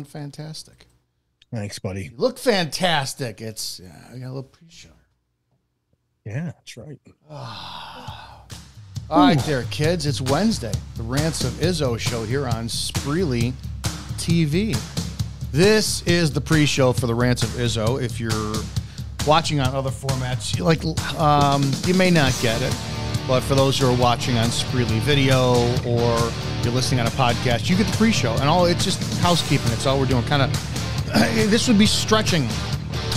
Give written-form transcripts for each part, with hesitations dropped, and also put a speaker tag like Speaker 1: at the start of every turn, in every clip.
Speaker 1: Fantastic.
Speaker 2: Thanks, buddy.
Speaker 1: You look fantastic. It's I got a little pre-show.
Speaker 2: Yeah, that's right.
Speaker 1: All right, there, kids. It's Wednesday. The Rants of Izzo show here on Spreely TV. This is the pre-show for the Rants of Izzo. If you're watching on other formats, you may not get it. But for those who are watching on Spreely Video or you're listening on a podcast, you get the pre-show. And it's just housekeeping. It's all we're doing. Kind of, this would be stretching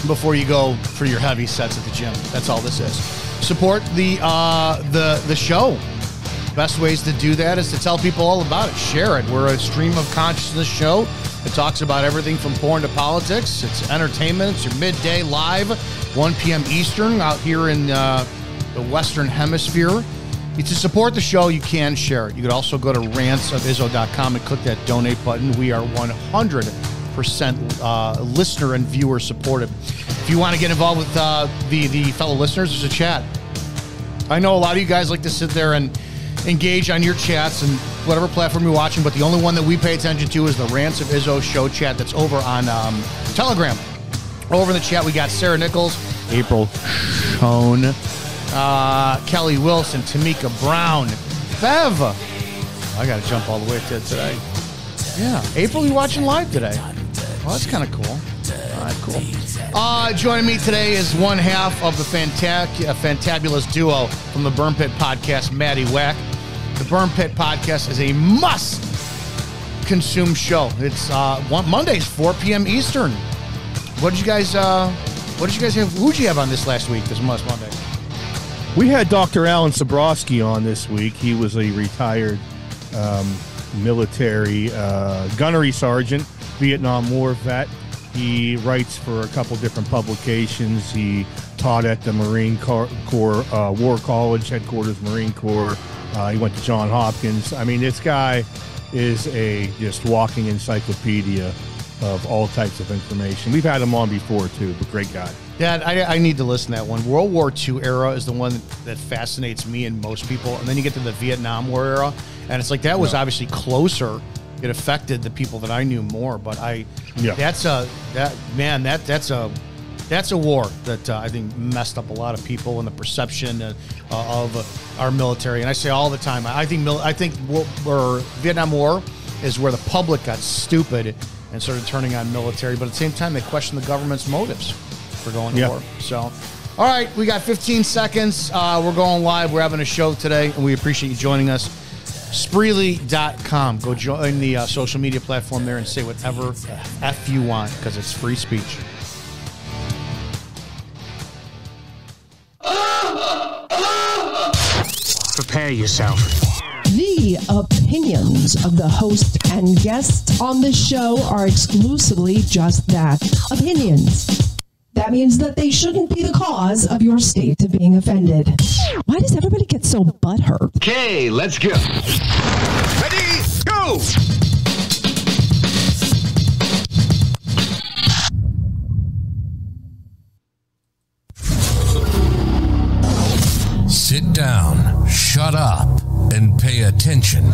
Speaker 1: before you go for your heavy sets at the gym. That's all this is. Support the show. Best ways to do that is to tell people all about it. Share it. We're a stream of consciousness show. It talks about everything from porn to politics. It's entertainment. It's your midday live, 1 p.m. Eastern out here in the Western Hemisphere. To support the show, you can share it. You could also go to rantsofizzo.com and click that donate button. We are 100% listener and viewer supported. If you want to get involved with the fellow listeners, there's a chat. I know a lot of you guys like to sit there and engage on your chats and whatever platform you're watching, but the only one that we pay attention to is the Rants of Izzo show chat that's over on Telegram. Over in the chat, we got Sarah Nichols, April Schoen, Kelly Wilson, Tamika Brown, Bev. I got to jump all the way to today. Yeah, April, you watching live today? Oh, that's kind of cool. All right, cool. Joining me today is one half of the fantabulous duo from the Burn Pit podcast, Maddie Wack. The Burn Pit podcast is a must-consume show. It's Mondays, 4 p.m. Eastern. What did you guys have? Who'd you have on this last week? This Must Monday.
Speaker 2: We had Dr. Alan Sabrowski on this week. He was a retired military gunnery sergeant, Vietnam War vet. He writes for a couple different publications. He taught at the Marine Corps War College, headquarters Marine Corps. He went to Johns Hopkins. I mean, this guy is a just walking encyclopedia of all types of information. We've had him on before, too, but great guy.
Speaker 1: Dad, I need to listen to that one. World War II era is the one that fascinates me and most people. And then you get to the Vietnam War era, and it's like that was obviously closer. It affected the people that I knew more. But that's a war that I think messed up a lot of people and the perception of our military. And I say all the time, I think Vietnam War is where the public got stupid and started turning on military. But at the same time, they questioned the government's motives for going to war. So, all right, we got 15 seconds. We're going live. We're having a show today, and we appreciate you joining us. Spreely.com. Go join the social media platform there and say whatever the F you want, because it's free speech.
Speaker 3: Prepare yourself.
Speaker 4: The opinions of the host and guests on the show are exclusively just that, opinions. That means that they shouldn't be the cause of your state of being offended. Why does everybody get so butthurt?
Speaker 3: Okay, let's go. Ready, go!
Speaker 5: Sit down, shut up, and pay attention.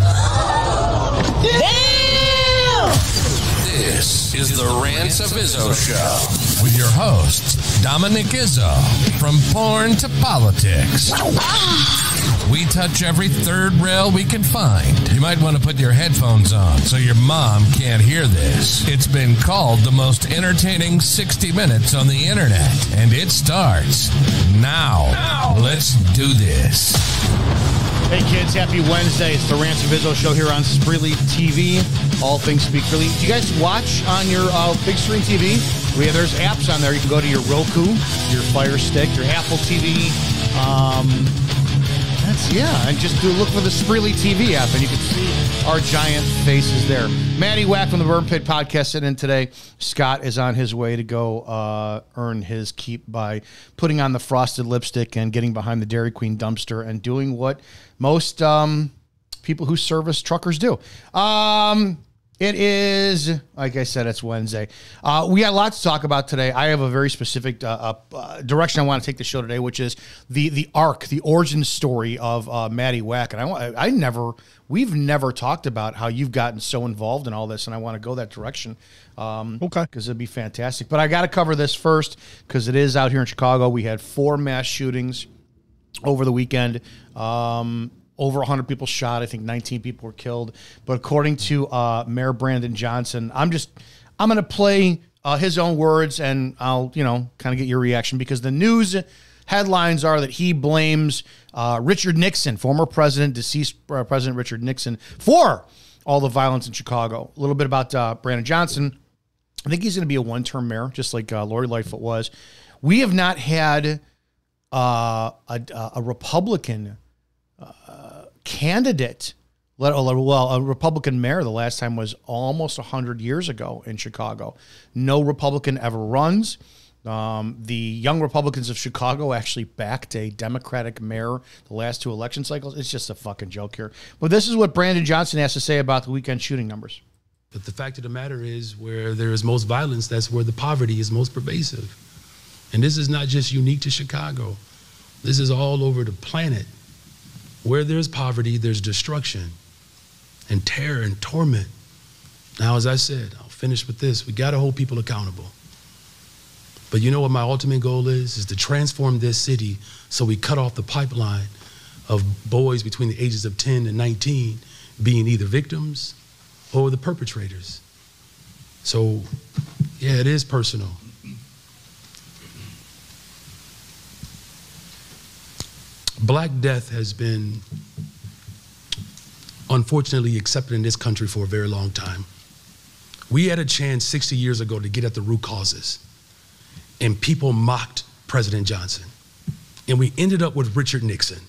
Speaker 5: This is the Rants of Izzo Show with your hosts, Dominic Izzo, from porn to politics. We touch every third rail we can find. You might want to put your headphones on so your mom can't hear this. It's been called the most entertaining 60 minutes on the internet, and it starts now. Let's do this.
Speaker 1: Hey kids, happy Wednesday. It's the Rants of Izzo show here on Spreely TV. All things speak freely. Do you guys watch on your big screen TV? There's apps on there. You can go to your Roku, your Fire Stick, your Apple TV. And just look for the Spreely TV app, and you can see our giant faces there. Maddie Wack from the Burn Pit podcast sitting in today. Scott is on his way to go earn his keep by putting on the frosted lipstick and getting behind the Dairy Queen dumpster and doing what most people who service truckers do. It is, like I said, it's Wednesday. We got a lot to talk about today. I have a very specific direction I want to take the show today, which is the arc, the origin story of Matty Wack. And we've never talked about how you've gotten so involved in all this, and I want to go that direction.
Speaker 2: Okay.
Speaker 1: Because it'd be fantastic. But I got to cover this first because it is out here in Chicago. We had 4 mass shootings over the weekend. Over 100 people shot. I think 19 people were killed. But according to Mayor Brandon Johnson, I'm going to play his own words, and I'll, kind of get your reaction, because the news headlines are that he blames Richard Nixon, former president, deceased President Richard Nixon, for all the violence in Chicago. A little bit about Brandon Johnson. I think he's going to be a one-term mayor, just like Lori Lightfoot was. We have not had a Republican candidate, a Republican mayor. The last time was almost 100 years ago in Chicago. No Republican ever runs. The young Republicans of Chicago actually backed a Democratic mayor the last 2 election cycles. It's just a fucking joke here. But this is what Brandon Johnson has to say about the weekend shooting numbers.
Speaker 6: But the fact of the matter is, where there is most violence, that's where the poverty is most pervasive. And this is not just unique to Chicago. This is all over the planet. Where there's poverty, there's destruction and terror and torment. Now, as I said, I'll finish with this. We got to hold people accountable. But you know what my ultimate goal is to transform this city so we cut off the pipeline of boys between the ages of 10 and 19 being either victims or the perpetrators. So, yeah, it is personal. Black death has been unfortunately accepted in this country for a very long time. We had a chance 60 years ago to get at the root causes, and people mocked President Johnson. And we ended up with Richard Nixon.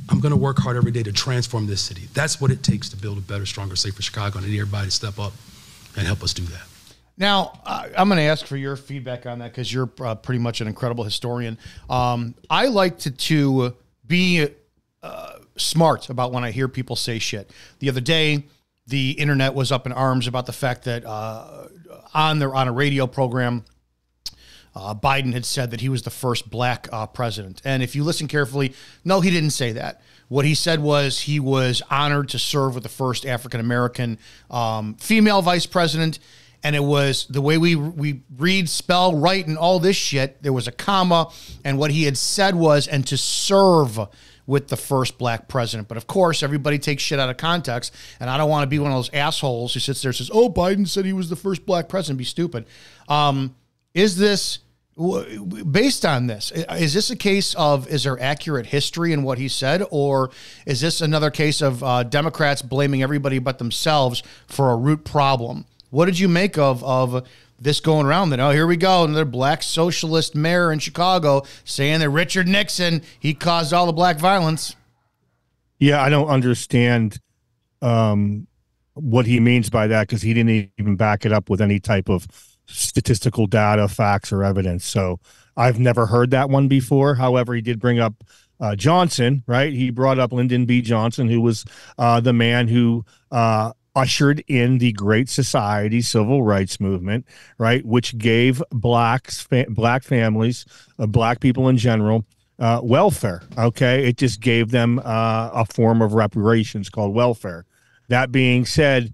Speaker 6: I'm gonna work hard every day to transform this city. That's what it takes to build a better, stronger, safer Chicago, and I need everybody to step up and help us do that.
Speaker 1: Now, I'm going to ask for your feedback on that, because you're pretty much an incredible historian. I like to be smart about when I hear people say shit. The other day, the internet was up in arms about the fact that on a radio program, Biden had said that he was the first black president. And if you listen carefully, no, he didn't say that. What he said was he was honored to serve with the first African-American female vice president. And it was the way we read, spell, write, and all this shit. There was a comma, and what he had said was, and to serve with the first black president. But of course, everybody takes shit out of context, and I don't want to be one of those assholes who sits there and says, "Oh, Biden said he was the first black president." Be stupid. Is this based on this? Is this a case of, is there accurate history in what he said, or is this another case of Democrats blaming everybody but themselves for a root problem? What did you make of this going around that, oh, here we go, another black socialist mayor in Chicago saying that Richard Nixon, he caused all the black violence?
Speaker 2: Yeah, I don't understand what he means by that, because he didn't even back it up with any type of statistical data, facts, or evidence. So I've never heard that one before. However, he did bring up Johnson, right? He brought up Lyndon B. Johnson, who was the man who ushered in the Great Society civil rights movement, right, which gave black families, black people in general, welfare. Okay, it just gave them a form of reparations called welfare. That being said,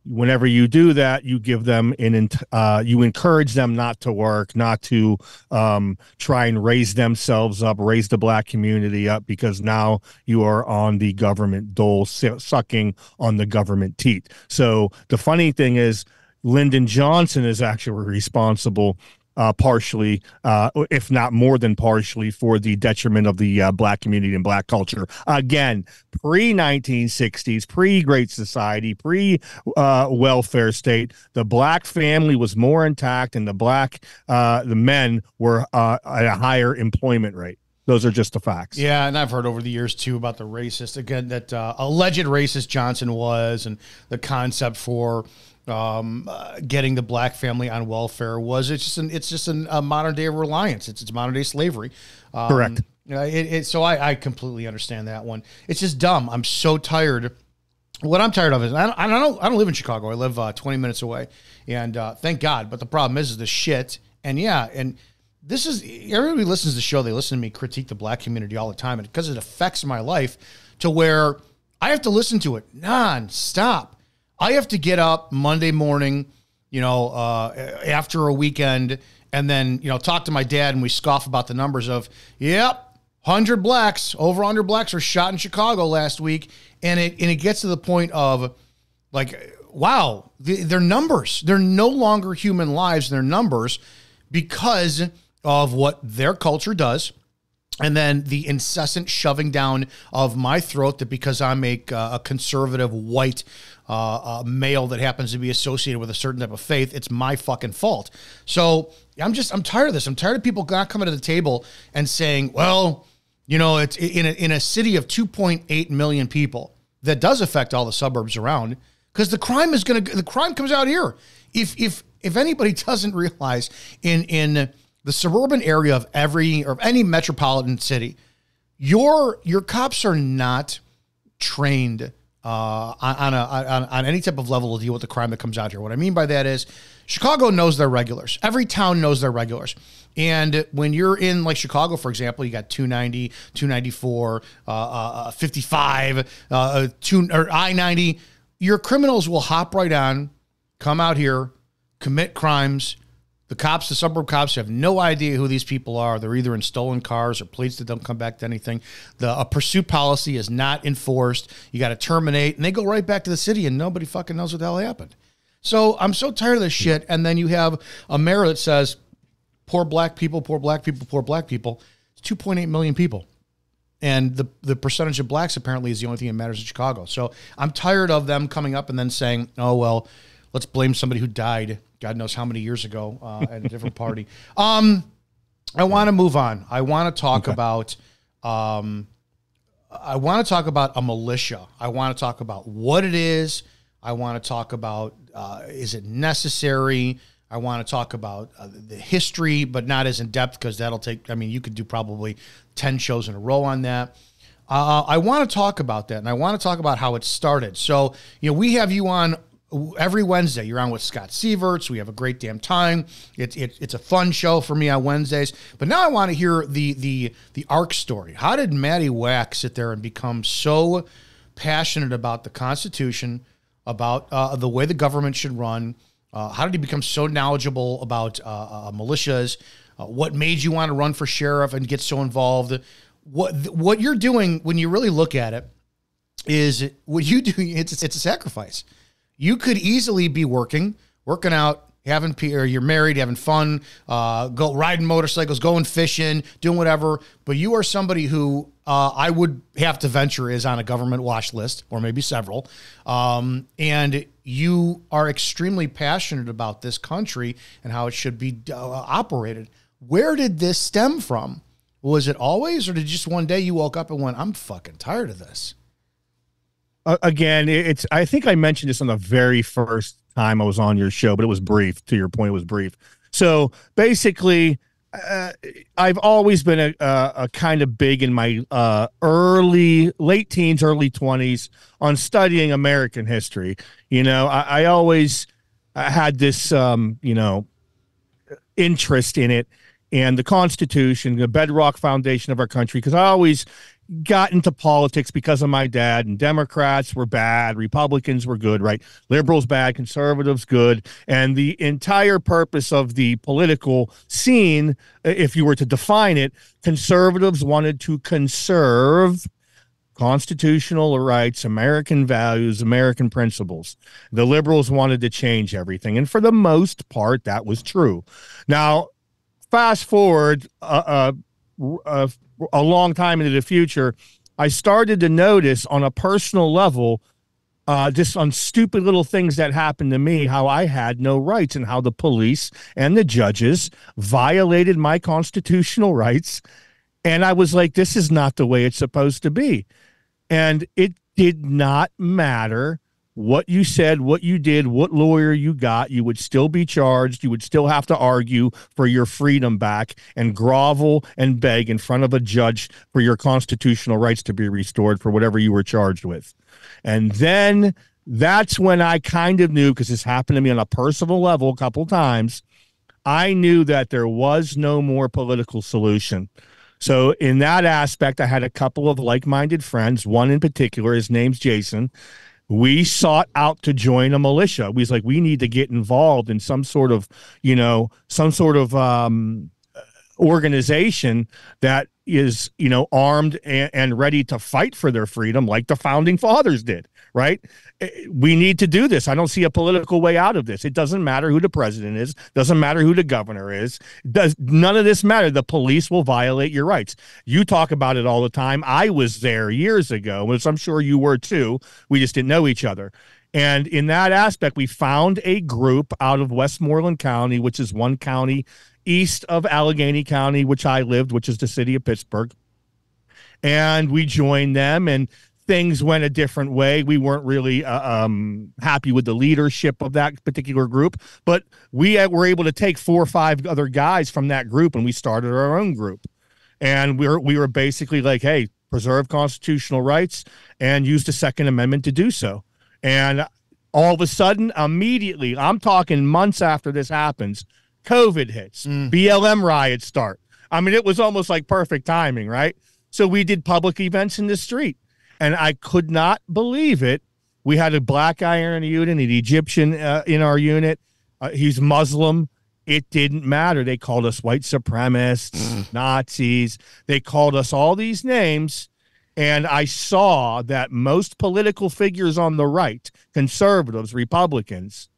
Speaker 2: whenever you do that, you give them you encourage them not to work, not to try and raise themselves up, raise the black community up, because now you are on the government dole, sucking on the government teat. So the funny thing is, Lyndon Johnson is actually responsible partially, if not more than partially, for the detriment of the black community and black culture. Again, pre-1960s, pre-Great Society, pre-welfare state, the black family was more intact, and the men were at a higher employment rate. Those are just the facts.
Speaker 1: Yeah, and I've heard over the years, too, about the racist, again, that alleged racist Johnson was, and the concept for getting the black family on welfare was it's just a modern day of reliance. It's modern day slavery.
Speaker 2: Correct.
Speaker 1: So I completely understand that one. It's just dumb. I'm so tired what I'm tired of is I don't live in Chicago. I live 20 minutes away, and thank God. But the problem is the shit. And yeah, and this is everybody listens to the show. They listen to me critique the black community all the time, and because it affects my life to where I have to listen to it nonstop. I have to get up Monday morning, after a weekend, and then talk to my dad, and we scoff about the numbers of 100 blacks, over 100 blacks were shot in Chicago last week. And it gets to the point of like, wow, they're numbers. They're no longer human lives. They're numbers because of what their culture does. And then the incessant shoving down of my throat that because I'm a conservative white male that happens to be associated with a certain type of faith, it's my fucking fault. So I'm tired of this. I'm tired of people not coming to the table and saying, well, it's in a city of 2.8 million people that does affect all the suburbs around, because the crime comes out here. If anybody doesn't realize in the suburban area of any metropolitan city, your cops are not trained on any type of level to deal with the crime that comes out here. What I mean by that is Chicago knows their regulars. Every town knows their regulars. And when you're in like Chicago, for example, you got 290, 294, 55, or I-90. Your criminals will hop right on, come out here, commit crimes. The suburb cops have no idea who these people are. They're either in stolen cars or plates that don't come back to anything. A pursuit policy is not enforced. You got to terminate, and they go right back to the city, and nobody fucking knows what the hell happened. So I'm so tired of this shit. And then you have a mayor that says, poor black people, poor black people, poor black people. It's 2.8 million people. And the percentage of blacks apparently is the only thing that matters in Chicago. So I'm tired of them coming up and then saying, oh, well, let's blame somebody who died God knows how many years ago at a different party. I want to move on. I want to talk about a militia. I want to talk about what it is. I want to talk about is it necessary? I want to talk about the history, but not as in depth because that'll take, you could do probably 10 shows in a row on that. I want to talk about that, and I want to talk about how it started. So, we have you on every Wednesday. You're on with Scott Sieverts. We have a great damn time. It's a fun show for me on Wednesdays. But now I want to hear the ARC story. How did Matty Wack sit there and become so passionate about the Constitution, about the way the government should run? How did he become so knowledgeable about militias? What made you want to run for sheriff and get so involved? What you're doing when you really look at it is what you do. It's a sacrifice. You could easily be working out, or you're married, having fun, go riding motorcycles, going fishing, doing whatever. But you are somebody who I would have to venture is on a government watch list, or maybe several. And you are extremely passionate about this country and how it should be operated. Where did this stem from? Was it always, or did just one day you woke up and went, I'm fucking tired of this?
Speaker 2: Again, I think I mentioned this on the very first time I was on your show, but it was brief. To your point, it was brief. So basically, I've always been a kind of big in my late teens, early 20s on studying American history. I always had this, interest in it and the Constitution, the bedrock foundation of our country, because I always got into politics because of my dad, and Democrats were bad, Republicans were good, right? Liberals bad, conservatives good. And the entire purpose of the political scene, if you were to define it, conservatives wanted to conserve constitutional rights, American values, American principles. The liberals wanted to change everything. And for the most part, that was true. Now, fast forward a long time into the future, I started to notice on a personal level, just on stupid little things that happened to me, how I had no rights and how the police and the judges violated my constitutional rights. And I was like, this is not the way it's supposed to be. And it did not matter what you said, what you did, what lawyer you got, you would still be charged. You would still have to argue for your freedom back and grovel and beg in front of a judge for your constitutional rights to be restored for whatever you were charged with. And then that's when I kind of knew, because this happened to me on a personal level a couple times, I knew that there was no more political solution. So in that aspect, I had a couple of like-minded friends, one in particular, his name's Jason. We sought out to join a militia. We was like, we need to get involved in some sort of organization that is, armed and ready to fight for their freedom like the founding fathers did, right? We need to do this. I don't see a political way out of this. It doesn't matter who the president is. Doesn't matter who the governor is. None of this matter. The police will violate your rights. You talk about it all the time. I was there years ago, which I'm sure you were too. We just didn't know each other. And in that aspect, we found a group out of Westmoreland County, which is one county east of Allegheny County, which I lived, which is the city of Pittsburgh. And we joined them, and things went a different way. We weren't really happy with the leadership of that particular group, but we were able to take 4 or 5 other guys from that group, and we started our own group. And we were basically like, hey, preserve constitutional rights and use the Second Amendment to do so. And all of a sudden, immediately, I'm talking months after this happens, COVID hits, BLM riots start. I mean, it was almost like perfect timing, right? So we did public events in the street, and I could not believe it. We had a black guy in the unit, an Egyptian in our unit. He's Muslim. It didn't matter. They called us white supremacists, Nazis. They called us all these names. And I saw that most political figures on the right, conservatives, Republicans,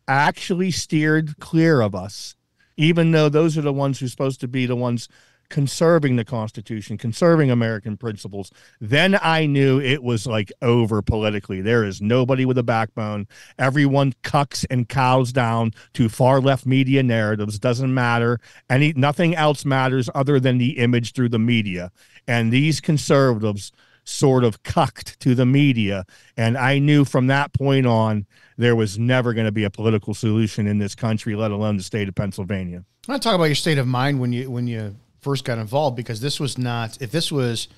Speaker 2: actually steered clear of us, even though those are the ones who are supposed to be the ones conserving the Constitution, conserving American principles. Then I knew it was like over politically. There is nobody with a backbone. Everyone cucks and cows down to far left media narratives. Doesn't matter. Nothing else matters other than the image through the media. And these conservatives sort of cucked to the media. And I knew from that point on, there was never going to be a political solution in this country, let alone the state of Pennsylvania.
Speaker 1: I want to talk about your state of mind when you first got involved, because this was not, if this was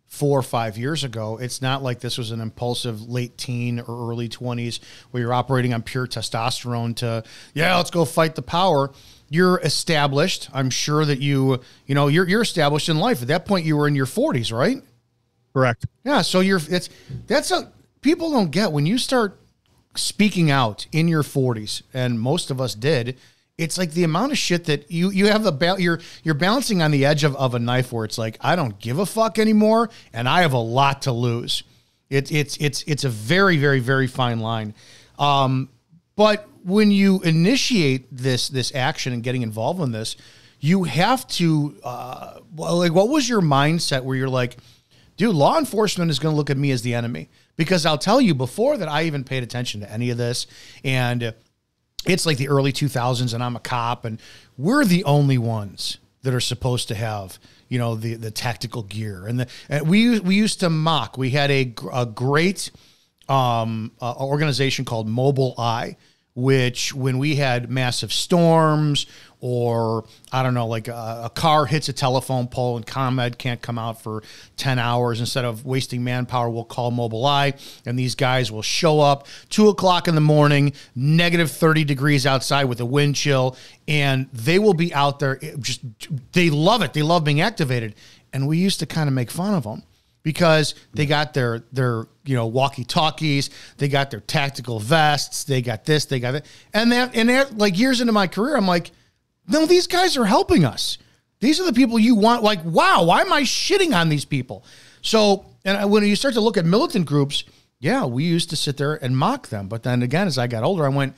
Speaker 1: 4 or 5 years ago, it's not like this was an impulsive late teen or early 20s where you're operating on pure testosterone to, let's go fight the power. You're established. I'm sure that you're established in life. At that point, you were in your 40s, right?
Speaker 2: Correct.
Speaker 1: Yeah. So people don't get when you start speaking out in your 40s, and most of us did. It's like the amount of shit that you have you're balancing on the edge of a knife where it's like, I don't give a fuck anymore, and I have a lot to lose. It's a very, very, very fine line. But when you initiate this action and getting involved in this, you have to what was your mindset where you're like, dude, law enforcement is going to look at me as the enemy? Because I'll tell you, before that I even paid attention to any of this, and it's like the early 2000s, and I'm a cop, and we're the only ones that are supposed to have, the tactical gear. And we used to mock. We had a great organization called Mobile Eye, which when we had massive storms, or I don't know, like a car hits a telephone pole and ComEd can't come out for 10 hours, instead of wasting manpower, we'll call Mobile Eye, and these guys will show up 2 o'clock in the morning, negative 30 degrees outside with a wind chill, and they will be out there. They love it. They love being activated. And we used to kind of make fun of them, because they got their walkie-talkies, they got their tactical vests, they got this, they got that. And that, like, years into my career, I'm like, no, these guys are helping us. These are the people you want. Like, wow, why am I shitting on these people? So, and when you start to look at militant groups, we used to sit there and mock them. But then again, as I got older, I went,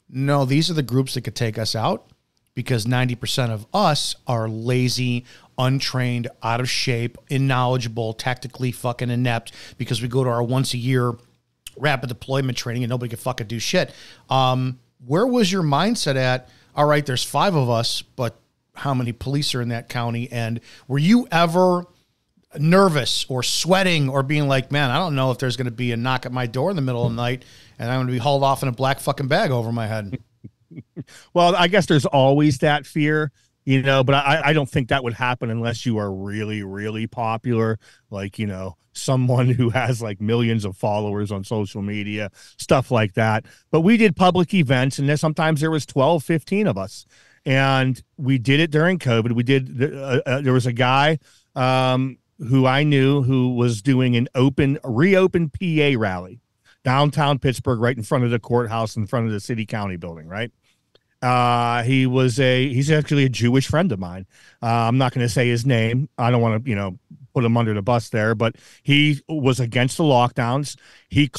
Speaker 1: no, these are the groups that could take us out, because 90% of us are lazy, untrained, out of shape, unknowledgeable, tactically fucking inept, because we go to our once a year rapid deployment training and nobody can fucking do shit. Where was your mindset at? All right, there's 5 of us, but how many police are in that county? And were you ever nervous or sweating or being like, man, I don't know if there's going to be a knock at my door in the middle of the night and I'm going to be hauled off in a black fucking bag over my head.
Speaker 2: Well, I guess there's always that fear, but I don't think that would happen unless you are really, really popular. Like, someone who has like millions of followers on social media, stuff like that. But we did public events, and sometimes there was 12, 15 of us. And we did it during COVID. We did, there was a guy who I knew who was doing an reopened PA rally downtown Pittsburgh, right in front of the courthouse, in front of the city county building, right? He's actually a Jewish friend of mine. I'm not going to say his name. I don't want to, put him under the bus there, but he was against the lockdowns. He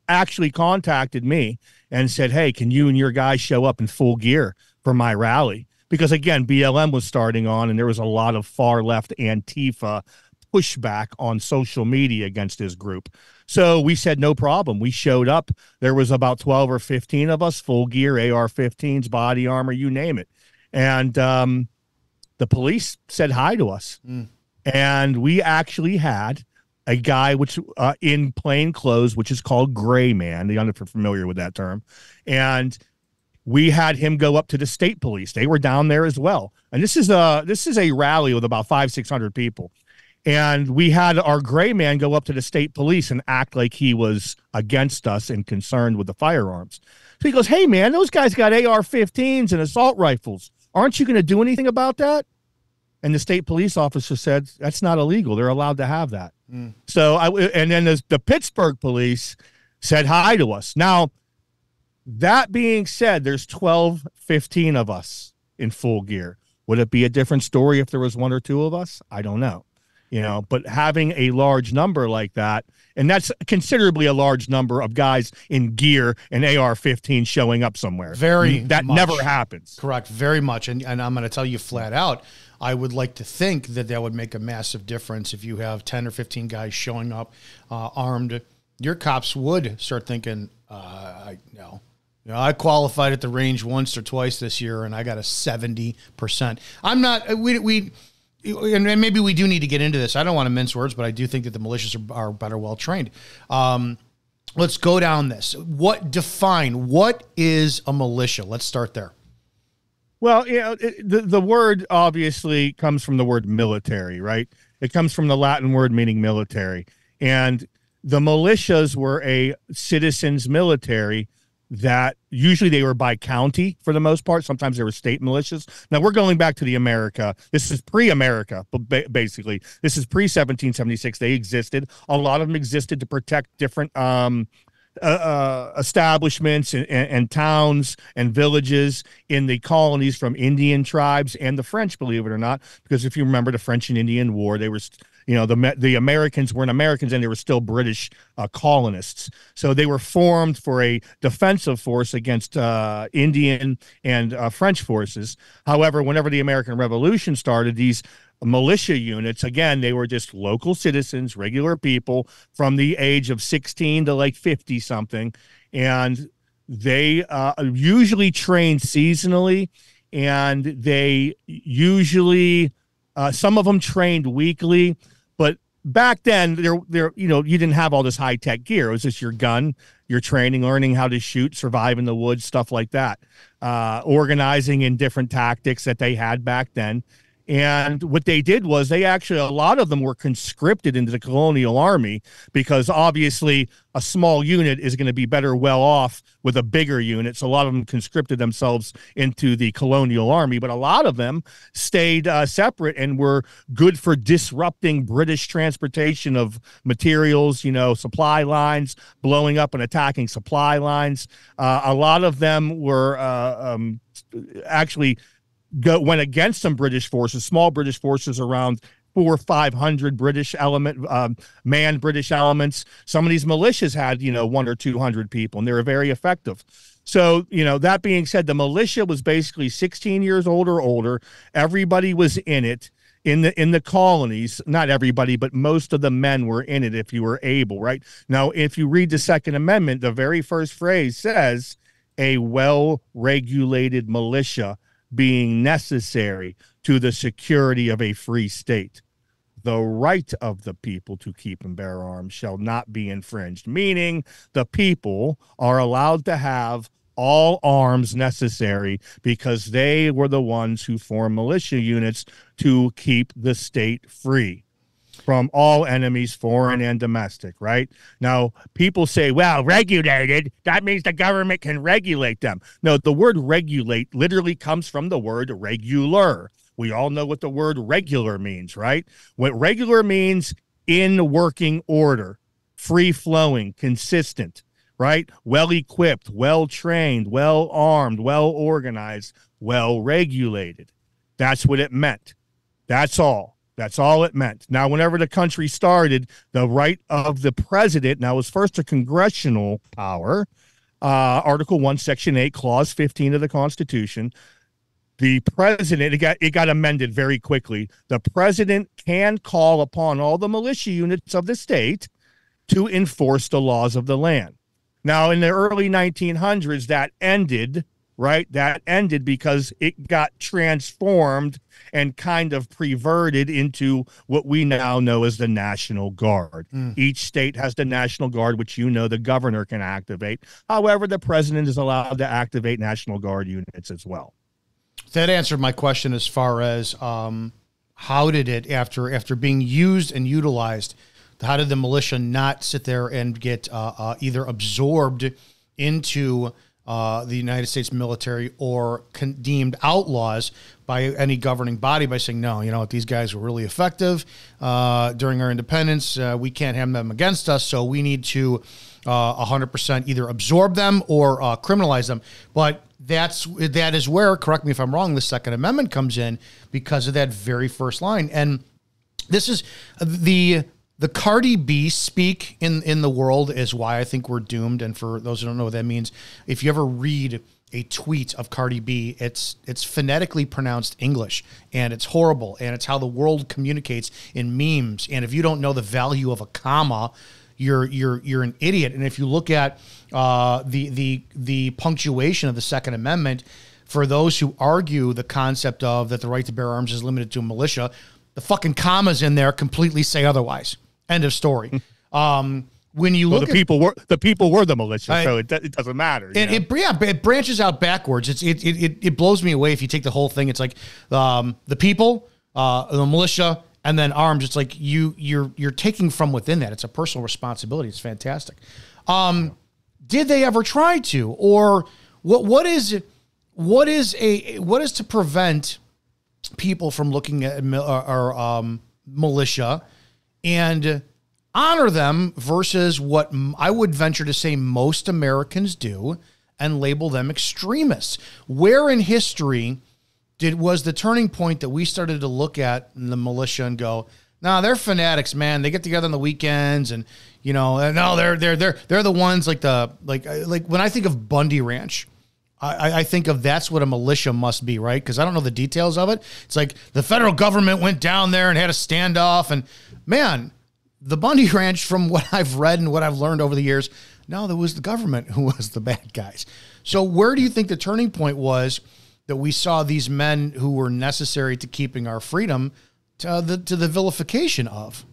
Speaker 2: actually contacted me and said, hey, can you and your guys show up in full gear for my rally? Because again, BLM was starting on, and there was a lot of far left Antifa pushback on social media against his group. So we said, no problem. We showed up. There was about 12 or 15 of us, full gear, AR-15s, body armor, you name it. And the police said hi to us. And we actually had a guy in plain clothes, which is called gray man. You're familiar with that term. And we had him go up to the state police. They were down there as well. And this is a rally with about 500-600 people. And we had our gray man go up to the state police and act like he was against us and concerned with the firearms. So he goes, hey, man, those guys got AR-15s and assault rifles. Aren't you going to do anything about that? And the state police officer said, that's not illegal. They're allowed to have that. So and then the Pittsburgh police said hi to us. Now, that being said, there's 12, 15 of us in full gear. Would it be a different story if there was one or two of us? I don't know. But having a large number like that, and that's considerably a large number of guys in gear and AR-15 showing up somewhere. That much. Never happens.
Speaker 1: Correct. Very much. And I'm going to tell you flat out, I would like to think that would make a massive difference if you have 10 or 15 guys showing up armed. Your cops would start thinking, I qualified at the range once or twice this year, and I got a 70%. I'm not, and maybe we do need to get into this. I don't want to mince words, but I do think that the militias are better well trained. Let's go down this. What is a militia? Let's start there.
Speaker 2: Well, the word obviously comes from the word military, right? It comes from the Latin word meaning military. And the militias were a citizens' military that usually they were by county for the most part. Sometimes they were state militias. Now we're going back to the America. This is pre-America, but basically this is pre-1776. They existed. A lot of them existed to protect different establishments and towns and villages in the colonies from Indian tribes and the French, believe it or not, because if you remember the French and Indian War, they were the Americans weren't Americans and they were still British colonists. So they were formed for a defensive force against Indian and French forces. However, whenever the American Revolution started, these militia units, again, they were just local citizens, regular people from the age of 16 to like 50 something. And they usually trained seasonally, and they usually, some of them trained weekly. But back then, you didn't have all this high tech gear. It was just your gun, your training, learning how to shoot, survive in the woods, stuff like that. Organizing in different tactics that they had back then. And what they did was a lot of them were conscripted into the colonial army, because obviously a small unit is going to be better well off with a bigger unit. So a lot of them conscripted themselves into the colonial army, but a lot of them stayed separate and were good for disrupting British transportation of materials, supply lines, blowing up and attacking supply lines. A lot of them were actually went against some British forces, small British forces, around 400 or 500 manned British elements. Some of these militias had, 100 or 200 people, and they were very effective. So, that being said, the militia was basically 16 years old or older. Everybody was in it. In the colonies, not everybody, but most of the men were in it if you were able, right? Now, if you read the Second Amendment, the very first phrase says a well-regulated militia being necessary to the security of a free state. the right of the people to keep and bear arms shall not be infringed, meaning the people are allowed to have all arms necessary because they were the ones who formed militia units to keep the state free from all enemies, foreign and domestic, right? Now, people say, well, regulated, that means the government can regulate them. No, the word regulate literally comes from the word regular. We all know what the word regular means, right? What regular means in working order, free-flowing, consistent, right? Well-equipped, well-trained, well-armed, well-organized, well-regulated. That's what it meant. That's all. That's all it meant. Now, whenever the country started, the right of the president, now it was first a congressional power, Article 1, Section 8, Clause 15 of the Constitution. The president, it got amended very quickly. The president can call upon all the militia units of the state to enforce the laws of the land. Now, in the early 1900s, that ended, right? That ended because it got transformed and kind of perverted into what we now know as the National Guard. Each state has the National Guard, which the governor can activate. However, the president is allowed to activate National Guard units as well.
Speaker 1: That answered my question as far as how did it, after being used and utilized, how did the militia not sit there and get either absorbed into the United States military or deemed outlaws by any governing body by saying, no, these guys were really effective during our independence. We can't have them against us, so we need to 100% either absorb them or criminalize them. But that is where, correct me if I'm wrong, the Second Amendment comes in because of that very first line. And this is the Cardi B speak in the world is why I think we're doomed. And for those who don't know what that means, if you ever read a tweet of Cardi B, it's phonetically pronounced English, and it's horrible, and it's how the world communicates in memes. And if you don't know the value of a comma, you're an idiot. And if you look at the punctuation of the Second Amendment, for those who argue the concept of that the right to bear arms is limited to a militia, the fucking commas in there completely say otherwise. End of story. When you look,
Speaker 2: the people were the militia, so it doesn't matter.
Speaker 1: It branches out backwards. It blows me away if you take the whole thing. It's like the people, the militia, and then arms. It's like you're taking from within that. It's a personal responsibility. It's fantastic. Did they ever try to, or what is to prevent people from looking at militia and honor them versus what I would venture to say most Americans do and label them extremists? Where in history was the turning point that we started to look at the militia and go, nah, they're fanatics, man. They get together on the weekends and, no, they're the ones like when I think of Bundy Ranch, I think of that's what a militia must be, right? Because I don't know the details of it. It's like the federal government went down there and had a standoff, and man, the Bundy Ranch, from what I've read and what I've learned over the years, no, there was the government who was the bad guys. So where do you think the turning point was that we saw these men who were necessary to keeping our freedom to the vilification of?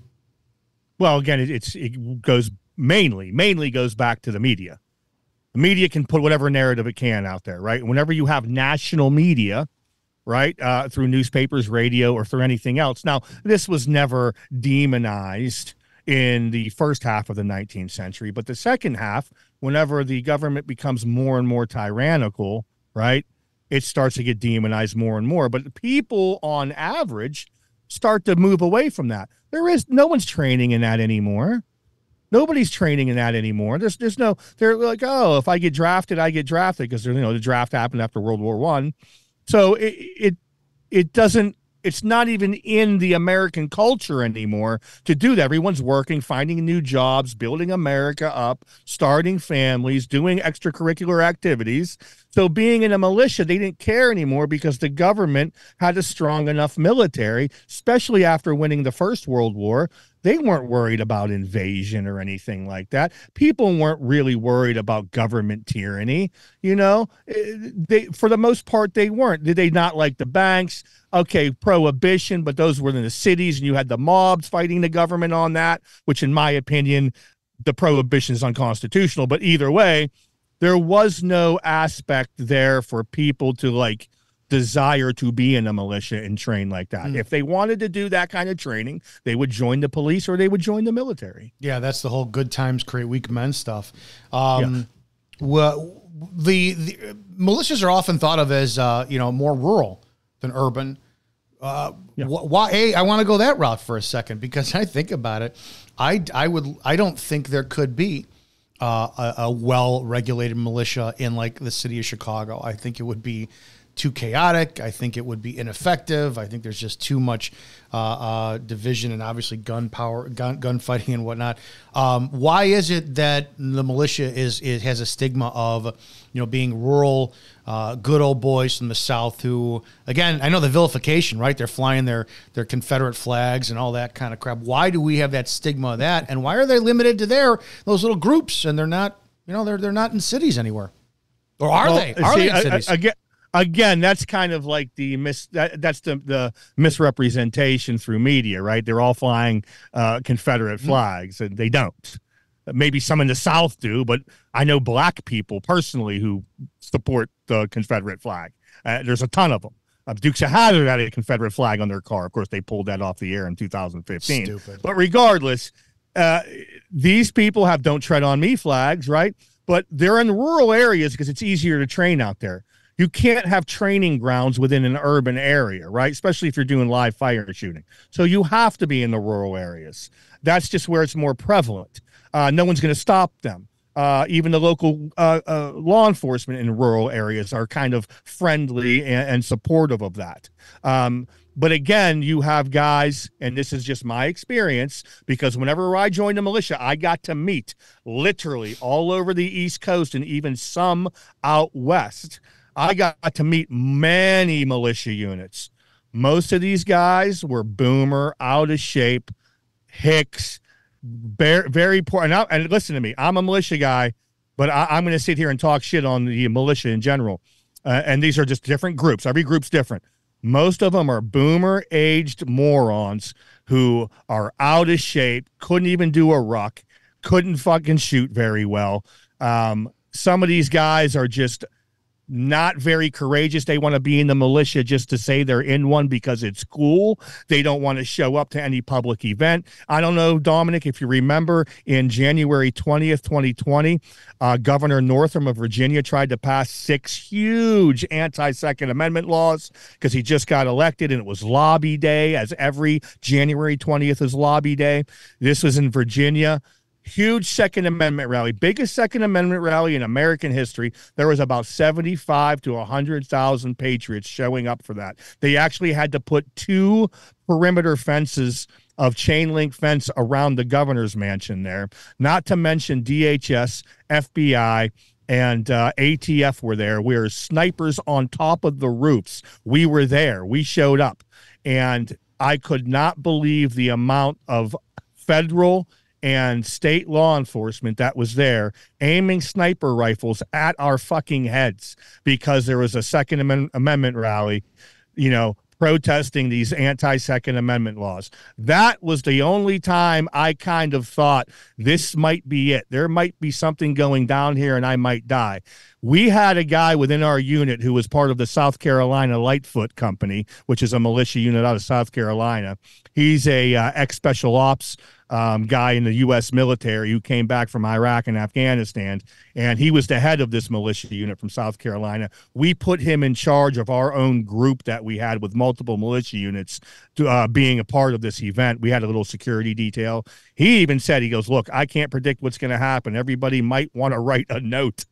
Speaker 2: Well, again, it goes mainly goes back to the media. The media can put whatever narrative it can out there, right? Whenever you have national media, right, through newspapers, radio, or through anything else. Now, this was never demonized in the first half of the 19th century, but the second half, whenever the government becomes more and more tyrannical, right, it starts to get demonized more and more. But people, on average, start to move away from that. No one's training in that anymore. Nobody's training in that anymore. There's no, they're like, oh, if I get drafted, I get drafted, because the draft happened after World War I. So it doesn't, it's not even in the American culture anymore to do that. Everyone's working, finding new jobs, building America up, starting families, doing extracurricular activities. So being in a militia, they didn't care anymore because the government had a strong enough military, especially after winning the First World War. They weren't worried about invasion or anything like that. People weren't really worried about government tyranny. They, for the most part, they weren't. Did they not like the banks? Okay, prohibition, but those were in the cities, and you had the mobs fighting the government on that, which in my opinion, the prohibition is unconstitutional. But either way, there was no aspect there for people to like desire to be in a militia and train like that. If they wanted to do that kind of training, they would join the police or they would join the military.
Speaker 1: Yeah, that's the whole good times create weak men stuff. Well, the militias are often thought of as more rural than urban. Why? I want to go that route for a second, because I think about it. I don't think there could be a well-regulated militia in like the city of Chicago. I think it would be too chaotic. I think it would be ineffective. I think there's just too much division and obviously gunfighting and whatnot. Why is it that the militia has a stigma of being rural, good old boys from the South who, again, I know the vilification, right? They're flying their Confederate flags and all that kind of crap. Why do we have that stigma of that? And why are they limited to those little groups and they're not, they're not in cities anywhere? Or are they? Are they in cities?
Speaker 2: Again, that's kind of like that's the misrepresentation through media, right? They're all flying Confederate flags, and they don't. Maybe some in the South do, but I know black people personally who support the Confederate flag. There's a ton of them. Dukes of Hazzard had a Confederate flag on their car. Of course, they pulled that off the air in 2015.
Speaker 1: Stupid.
Speaker 2: But regardless, these people have "Don't Tread on Me" flags, right? But they're in rural areas because it's easier to train out there. You can't have training grounds within an urban area, right? Especially if you're doing live fire shooting. So you have to be in the rural areas. That's just where it's more prevalent. No one's going to stop them. Even the local law enforcement in rural areas are kind of friendly and supportive of that. But again, you have guys, and this is just my experience, because whenever I joined the militia, I got to meet literally all over the East Coast and even some out west. I got to meet many militia units. Most of these guys were boomer, out of shape, hicks, very poor. And listen to me, I'm a militia guy, but I'm going to sit here and talk shit on the militia in general. And these are just different groups. Every group's different. Most of them are boomer-aged morons who are out of shape, couldn't even do a ruck, couldn't fucking shoot very well. Some of these guys are just not very courageous. They want to be in the militia just to say they're in one because it's cool. They don't want to show up to any public event. I don't know, Dominic, if you remember in January 20th, 2020, Governor Northam of Virginia tried to pass 6 huge anti-Second Amendment laws because he just got elected, and it was lobby day, as every January 20th is lobby day. This was in Virginia. Huge Second Amendment rally, biggest Second Amendment rally in American history. There was about 75 to 100,000 patriots showing up for that. They actually had to put 2 perimeter fences of chain link fence around the governor's mansion there, not to mention DHS, FBI, and ATF were there. We were snipers on top of the roofs. We were there. We showed up. And I could not believe the amount of federal and state law enforcement that was there aiming sniper rifles at our fucking heads because there was a Second Amendment rally, protesting these anti-Second Amendment laws. That was the only time I kind of thought this might be it. There might be something going down here and I might die. We had a guy within our unit who was part of the South Carolina Lightfoot Company, which is a militia unit out of South Carolina. He's a ex-special ops guy in the U.S. military who came back from Iraq and Afghanistan, and he was the head of this militia unit from South Carolina. We put him in charge of our own group that we had with multiple militia units being a part of this event. We had a little security detail. He even said, he goes, "Look, I can't predict what's going to happen. Everybody might want to write a note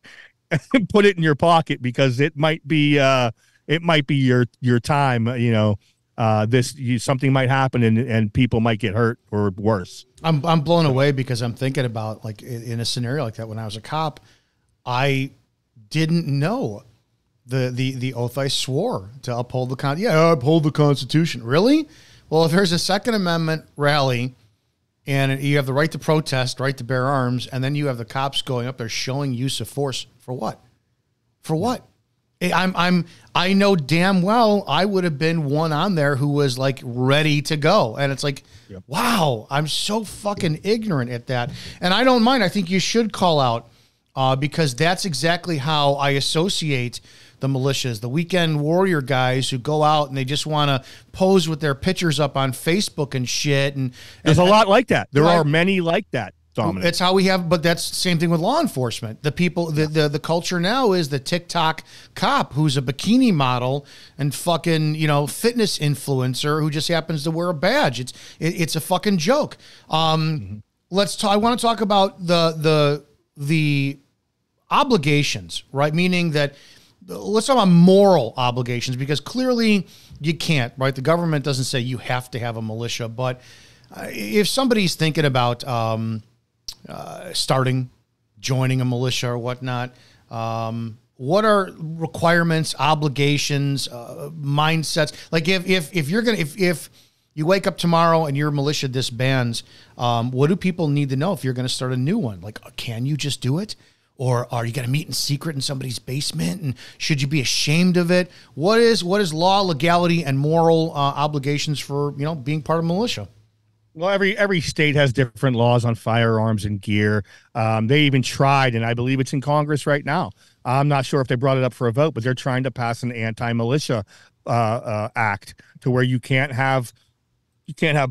Speaker 2: and put it in your pocket because it might be your time, something might happen and people might get hurt or worse."
Speaker 1: I'm blown away because I'm thinking about, like, in a scenario like that, when I was a cop, I didn't know the oath I swore to uphold the uphold the Constitution. Really? Well, if there's a Second Amendment rally and you have the right to protest, right to bear arms, and then you have the cops going up there showing use of force for what? For what? I know damn well I would have been one on there who was like ready to go. And it's like, wow, I'm so fucking ignorant at that. And I don't mind. I think you should call out because that's exactly how I associate the militias, the weekend warrior guys who go out and they just want to pose with their pictures up on Facebook and shit. And
Speaker 2: there's a lot like that. There are many like that. Dominic.
Speaker 1: It's how we have, but that's the same thing with law enforcement. The people, the culture now is the TikTok cop who's a bikini model and fucking, fitness influencer who just happens to wear a badge. It's a fucking joke. Let's talk. I want to talk about the obligations, right? Meaning that let's talk about moral obligations because clearly you can't, right? The government doesn't say you have to have a militia, but if somebody's thinking about, joining a militia or whatnot. What are requirements, obligations, mindsets? Like if you wake up tomorrow and your militia disbands, what do people need to know if you're going to start a new one? Like, can you just do it? Or are you going to meet in secret in somebody's basement? And should you be ashamed of it? What is law, legality, and moral obligations for, being part of a militia?
Speaker 2: Well, every state has different laws on firearms and gear. They even tried, and I believe it's in Congress right now. I'm not sure if they brought it up for a vote, but they're trying to pass an anti-militia act to where you can't have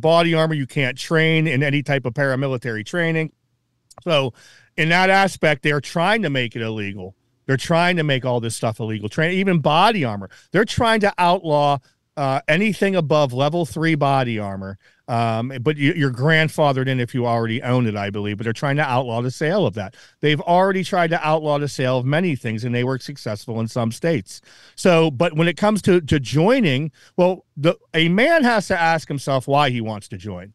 Speaker 2: body armor, you can't train in any type of paramilitary training. So in that aspect, they're trying to make it illegal. They're trying to make all this stuff illegal. Even body armor. They're trying to outlaw anything above level 3 body armor. But you're grandfathered in if you already own it, I believe. But they're trying to outlaw the sale of that. They've already tried to outlaw the sale of many things, and they were successful in some states. So, but when it comes to joining, well, a man has to ask himself why he wants to join.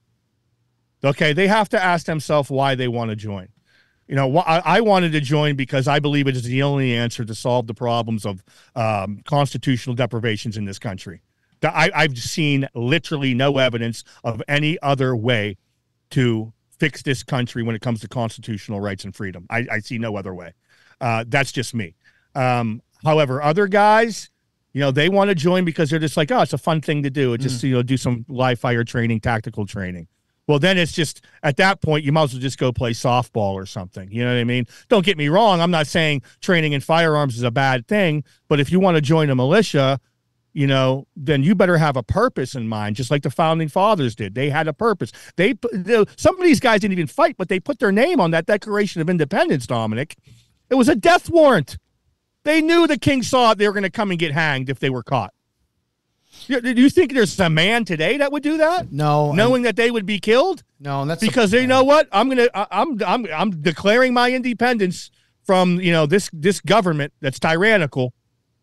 Speaker 2: Okay, they have to ask themselves why they want to join. I wanted to join because I believe it is the only answer to solve the problems of constitutional deprivations in this country. I've seen literally no evidence of any other way to fix this country when it comes to constitutional rights and freedom. I see no other way. That's just me. However, other guys, they want to join because they're just like, oh, it's a fun thing to do. It just, do some live fire training, tactical training. Well, then it's just, at that point, you might as well just go play softball or something. You know what I mean? Don't get me wrong. I'm not saying training in firearms is a bad thing, but if you want to join a militia, then you better have a purpose in mind, just like the founding fathers did. They had a purpose. Some of these guys didn't even fight, but they put their name on that Declaration of Independence, Dominic. It was a death warrant. They knew the king saw it. They were going to come and get hanged if they were caught. Do you think there's a man today that would do that?
Speaker 1: No.
Speaker 2: Knowing that they would be killed?
Speaker 1: No, and that's
Speaker 2: because they know what? I'm declaring my independence from, this government that's tyrannical,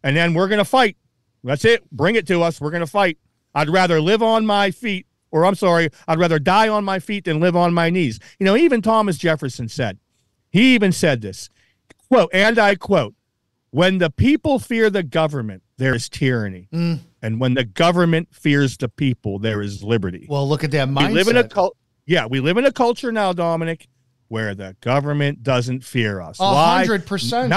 Speaker 2: and then we're going to fight. That's it. Bring it to us. We're going to fight. I'd rather live on my feet, I'd rather die on my feet than live on my knees. Even Thomas Jefferson said, he even said this, quote, and I quote, when the people fear the government, there is tyranny. And when the government fears the people, there is liberty.
Speaker 1: Well, look at that mindset.
Speaker 2: We live in a culture now, Dominic, where the government doesn't fear us.
Speaker 1: 100%.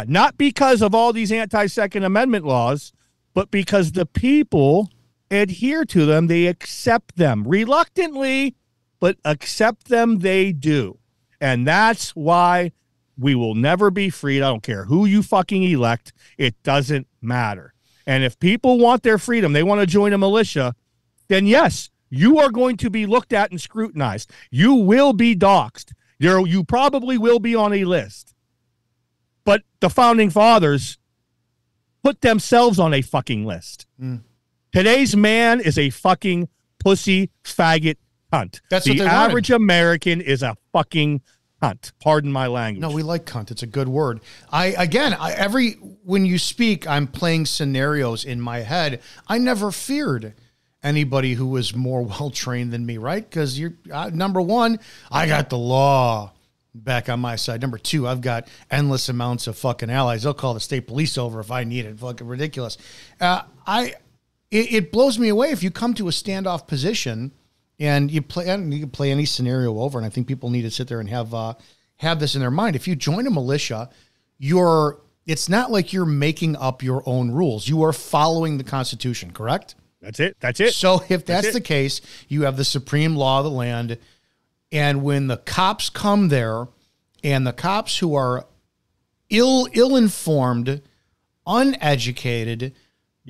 Speaker 2: Not because of all these anti-Second Amendment laws, but because the people adhere to them. They accept them reluctantly, but accept them they do. And that's why we will never be freed. I don't care who you fucking elect. It doesn't matter. And if people want their freedom, they want to join a militia, then yes, you are going to be looked at and scrutinized. You will be doxxed. You probably will be on a list. But the founding fathers put themselves on a fucking list. Today's man is a fucking pussy faggot cunt.
Speaker 1: That's what
Speaker 2: the average American is a fucking cunt. Pardon my language.
Speaker 1: No, we like cunt. It's a good word. When you speak, I'm playing scenarios in my head. I never feared anybody who was more well-trained than me, right? Because number one, I got the law back on my side. Number two, I've got endless amounts of fucking allies. They'll call the state police over if I need it. Fucking ridiculous. It blows me away if you come to a standoff position And you can play any scenario over, and I think people need to sit there and have this in their mind. If you join a militia, it's not like you're making up your own rules. You are following the Constitution, correct?
Speaker 2: That's it.
Speaker 1: So if that's the case, you have the supreme law of the land, and when the cops come there, and the cops who are ill-informed, uneducated,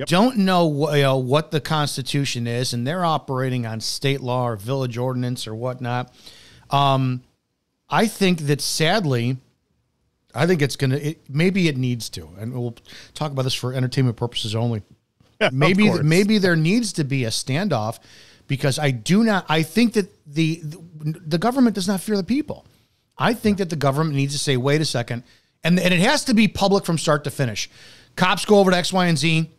Speaker 1: don't know what the Constitution is, and they're operating on state law or village ordinance or whatnot. I think that sadly, maybe it needs to, and we'll talk about this for entertainment purposes only. Maybe there needs to be a standoff, because I think that the government does not fear the people. I think that the government needs to say, wait a second, and it has to be public from start to finish. Cops go over to X, Y, and Z.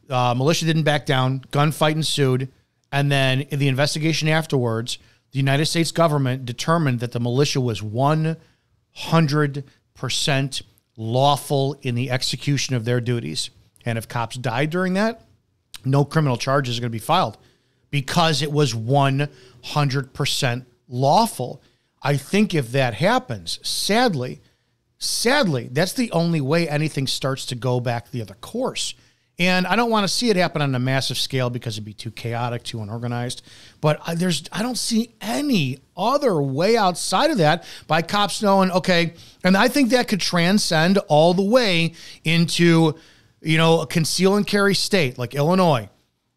Speaker 1: Militia didn't back down. Gunfight ensued. And then in the investigation afterwards, the United States government determined that the militia was 100% lawful in the execution of their duties. And if cops died during that, no criminal charges are going to be filed, because it was 100% lawful. I think if that happens, sadly, that's the only way anything starts to go back the other course. And I don't want to see it happen on a massive scale, because it'd be too chaotic, too unorganized. But I don't see any other way outside of that, by cops knowing, okay, and I think that could transcend all the way into, a conceal and carry state like Illinois.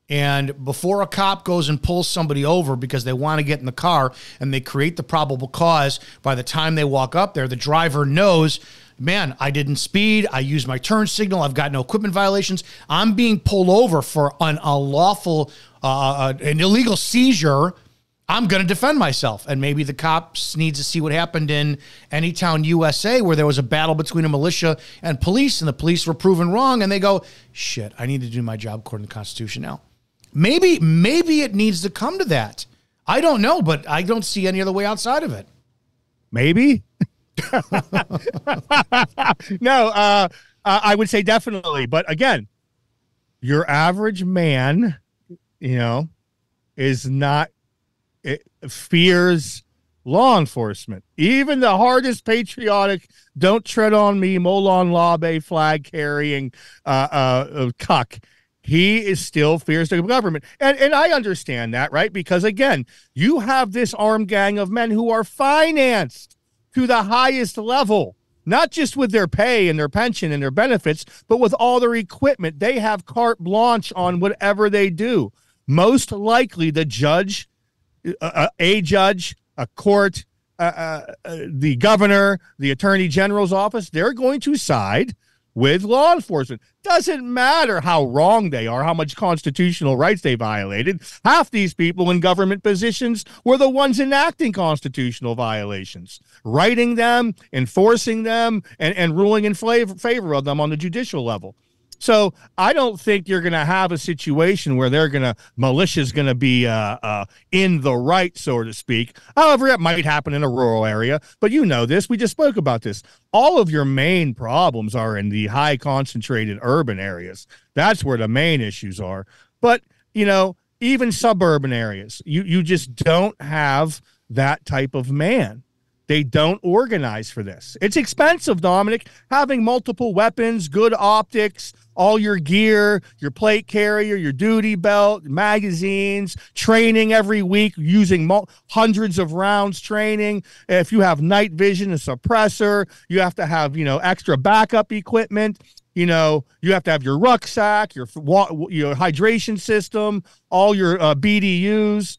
Speaker 1: And before a cop goes and pulls somebody over because they want to get in the car and they create the probable cause, by the time they walk up there, the driver knows, man, I didn't speed. I used my turn signal. I've got no equipment violations. I'm being pulled over for an unlawful, an illegal seizure. I'm going to defend myself. And maybe the cops need to see what happened in Anytown, USA, where there was a battle between a militia and police, and the police were proven wrong. And they go, shit, I need to do my job according to the Constitution now. Maybe it needs to come to that. I don't know, but I don't see any other way outside of it.
Speaker 2: Maybe. No, I would say definitely. But again, your average man, fears law enforcement. Even the hardest patriotic, don't tread on me, Molon Labe flag carrying cuck, he still fears the government. And I understand that, right? Because again, you have this armed gang of men who are financed to the highest level, not just with their pay and their pension and their benefits, but with all their equipment. They have carte blanche on whatever they do. Most likely the judge, a court, the governor, the attorney general's office, they're going to side with law enforcement. Doesn't matter how wrong they are, how much constitutional rights they violated. Half these people in government positions were the ones enacting constitutional violations, writing them, enforcing them, and ruling in favor of them on the judicial level. So I don't think you're going to have a situation where militia's going to be in the right, so to speak. However, it might happen in a rural area, but this. We just spoke about this. All of your main problems are in the high concentrated urban areas. That's where the main issues are. But, even suburban areas, you just don't have that type of man. They don't organize for this. It's expensive, Dominic, having multiple weapons, good optics, all your gear, your plate carrier, your duty belt, magazines, training every week, using hundreds of rounds training. If you have night vision, a suppressor, you have to have, extra backup equipment. You have to have your rucksack, your hydration system, all your BDUs.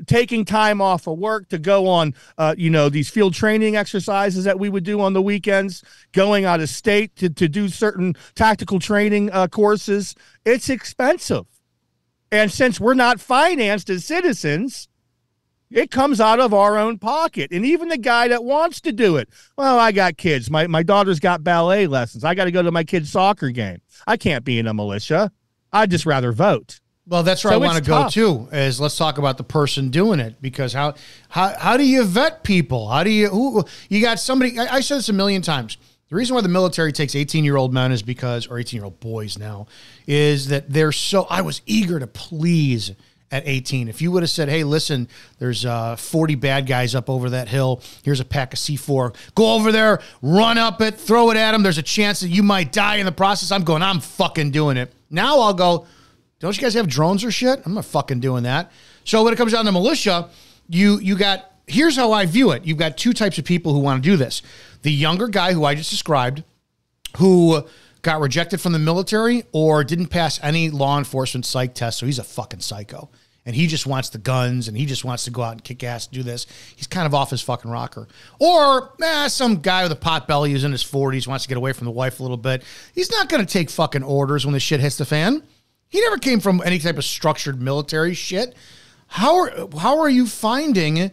Speaker 2: Taking time off of work to go on, these field training exercises that we would do on the weekends, going out of state to do certain tactical training courses. It's expensive. And since we're not financed as citizens, it comes out of our own pocket. And even the guy that wants to do it, well, I got kids. My daughter's got ballet lessons. I got to go to my kid's soccer game. I can't be in a militia. I'd just rather vote.
Speaker 1: Well, that's where I want to go to, is let's talk about the person doing it, because how do you vet people? You got somebody, I said this a million times. The reason why the military takes 18-year-old men is because, or 18-year-old boys now, is that I was eager to please at 18. If you would have said, hey, listen, there's 40 bad guys up over that hill. Here's a pack of C4. Go over there, run up it, throw it at them. There's a chance that you might die in the process. I'm fucking doing it. Now I'll go, don't you guys have drones or shit? I'm not fucking doing that. So when it comes down to militia, you got, here's how I view it. You've got two types of people who want to do this. The younger guy who I just described, who got rejected from the military or didn't pass any law enforcement psych test, so he's a fucking psycho. And he just wants the guns, and he just wants to go out and kick ass and do this. He's kind of off his fucking rocker. Or some guy with a pot belly who's in his 40s, wants to get away from the wife a little bit. He's not going to take fucking orders when the shit hits the fan. He never came from any type of structured military shit. How are you finding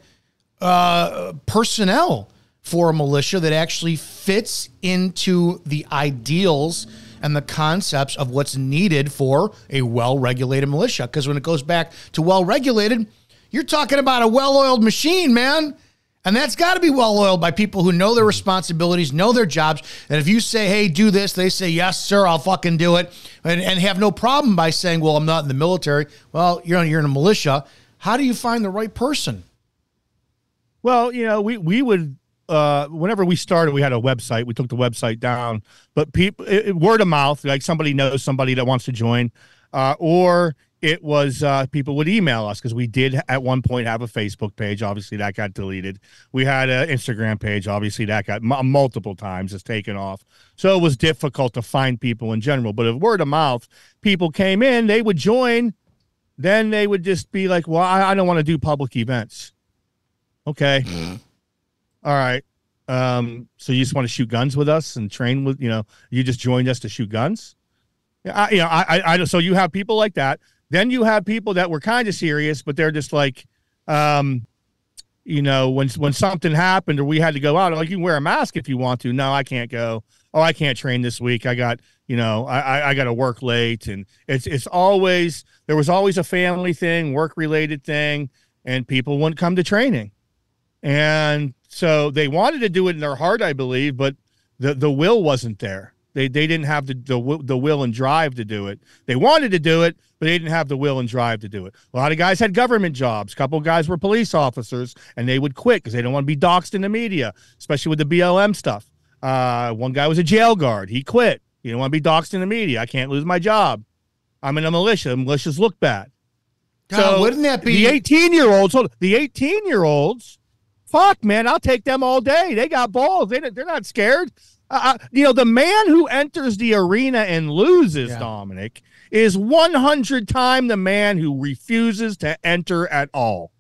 Speaker 1: personnel for a militia that actually fits into the ideals and the concepts of what's needed for a well-regulated militia? Because when it goes back to well-regulated, you're talking about a well-oiled machine, man. And that's got to be well-oiled by people who know their responsibilities, know their jobs. And if you say, hey, do this, they say, yes, sir, I'll fucking do it. And have no problem by saying, well, I'm not in the military. Well, you're in a militia. How do you find the right person?
Speaker 2: Well, we would, whenever we started, we had a website. We took the website down, but people, word of mouth, like somebody knows somebody that wants to join, or it was people would email us, because we did at one point have a Facebook page. Obviously, that got deleted. We had an Instagram page. Obviously, that got multiple times it's taken off. So it was difficult to find people in general. But if word of mouth, people came in, they would join. Then they would just be like, well, I don't want to do public events. Okay. All right. So you just want to shoot guns with us and train with, you just joined us to shoot guns. Yeah. So you have people like that. Then you have people that were kind of serious, but they're just like, when something happened or we had to go out, like, you can wear a mask if you want to. No, I can't go. Oh, I can't train this week. I got, I got to work late. And there was always a family thing, work related thing, and people wouldn't come to training. And so they wanted to do it in their heart, I believe, but the will wasn't there. They didn't have the will and drive to do it. They wanted to do it, but they didn't have the will and drive to do it. A lot of guys had government jobs. A couple of guys were police officers, and they would quit because they don't want to be doxxed in the media, especially with the BLM stuff. One guy was a jail guard. He quit. You don't want to be doxxed in the media. I can't lose my job. I'm in a militia. Militias look bad.
Speaker 1: God,
Speaker 2: so
Speaker 1: wouldn't that be
Speaker 2: the 18-year-olds? Fuck, man, I'll take them all day. They got balls. They're not scared. The man who enters the arena and loses, Dominic, is 100 times the man who refuses to enter at all.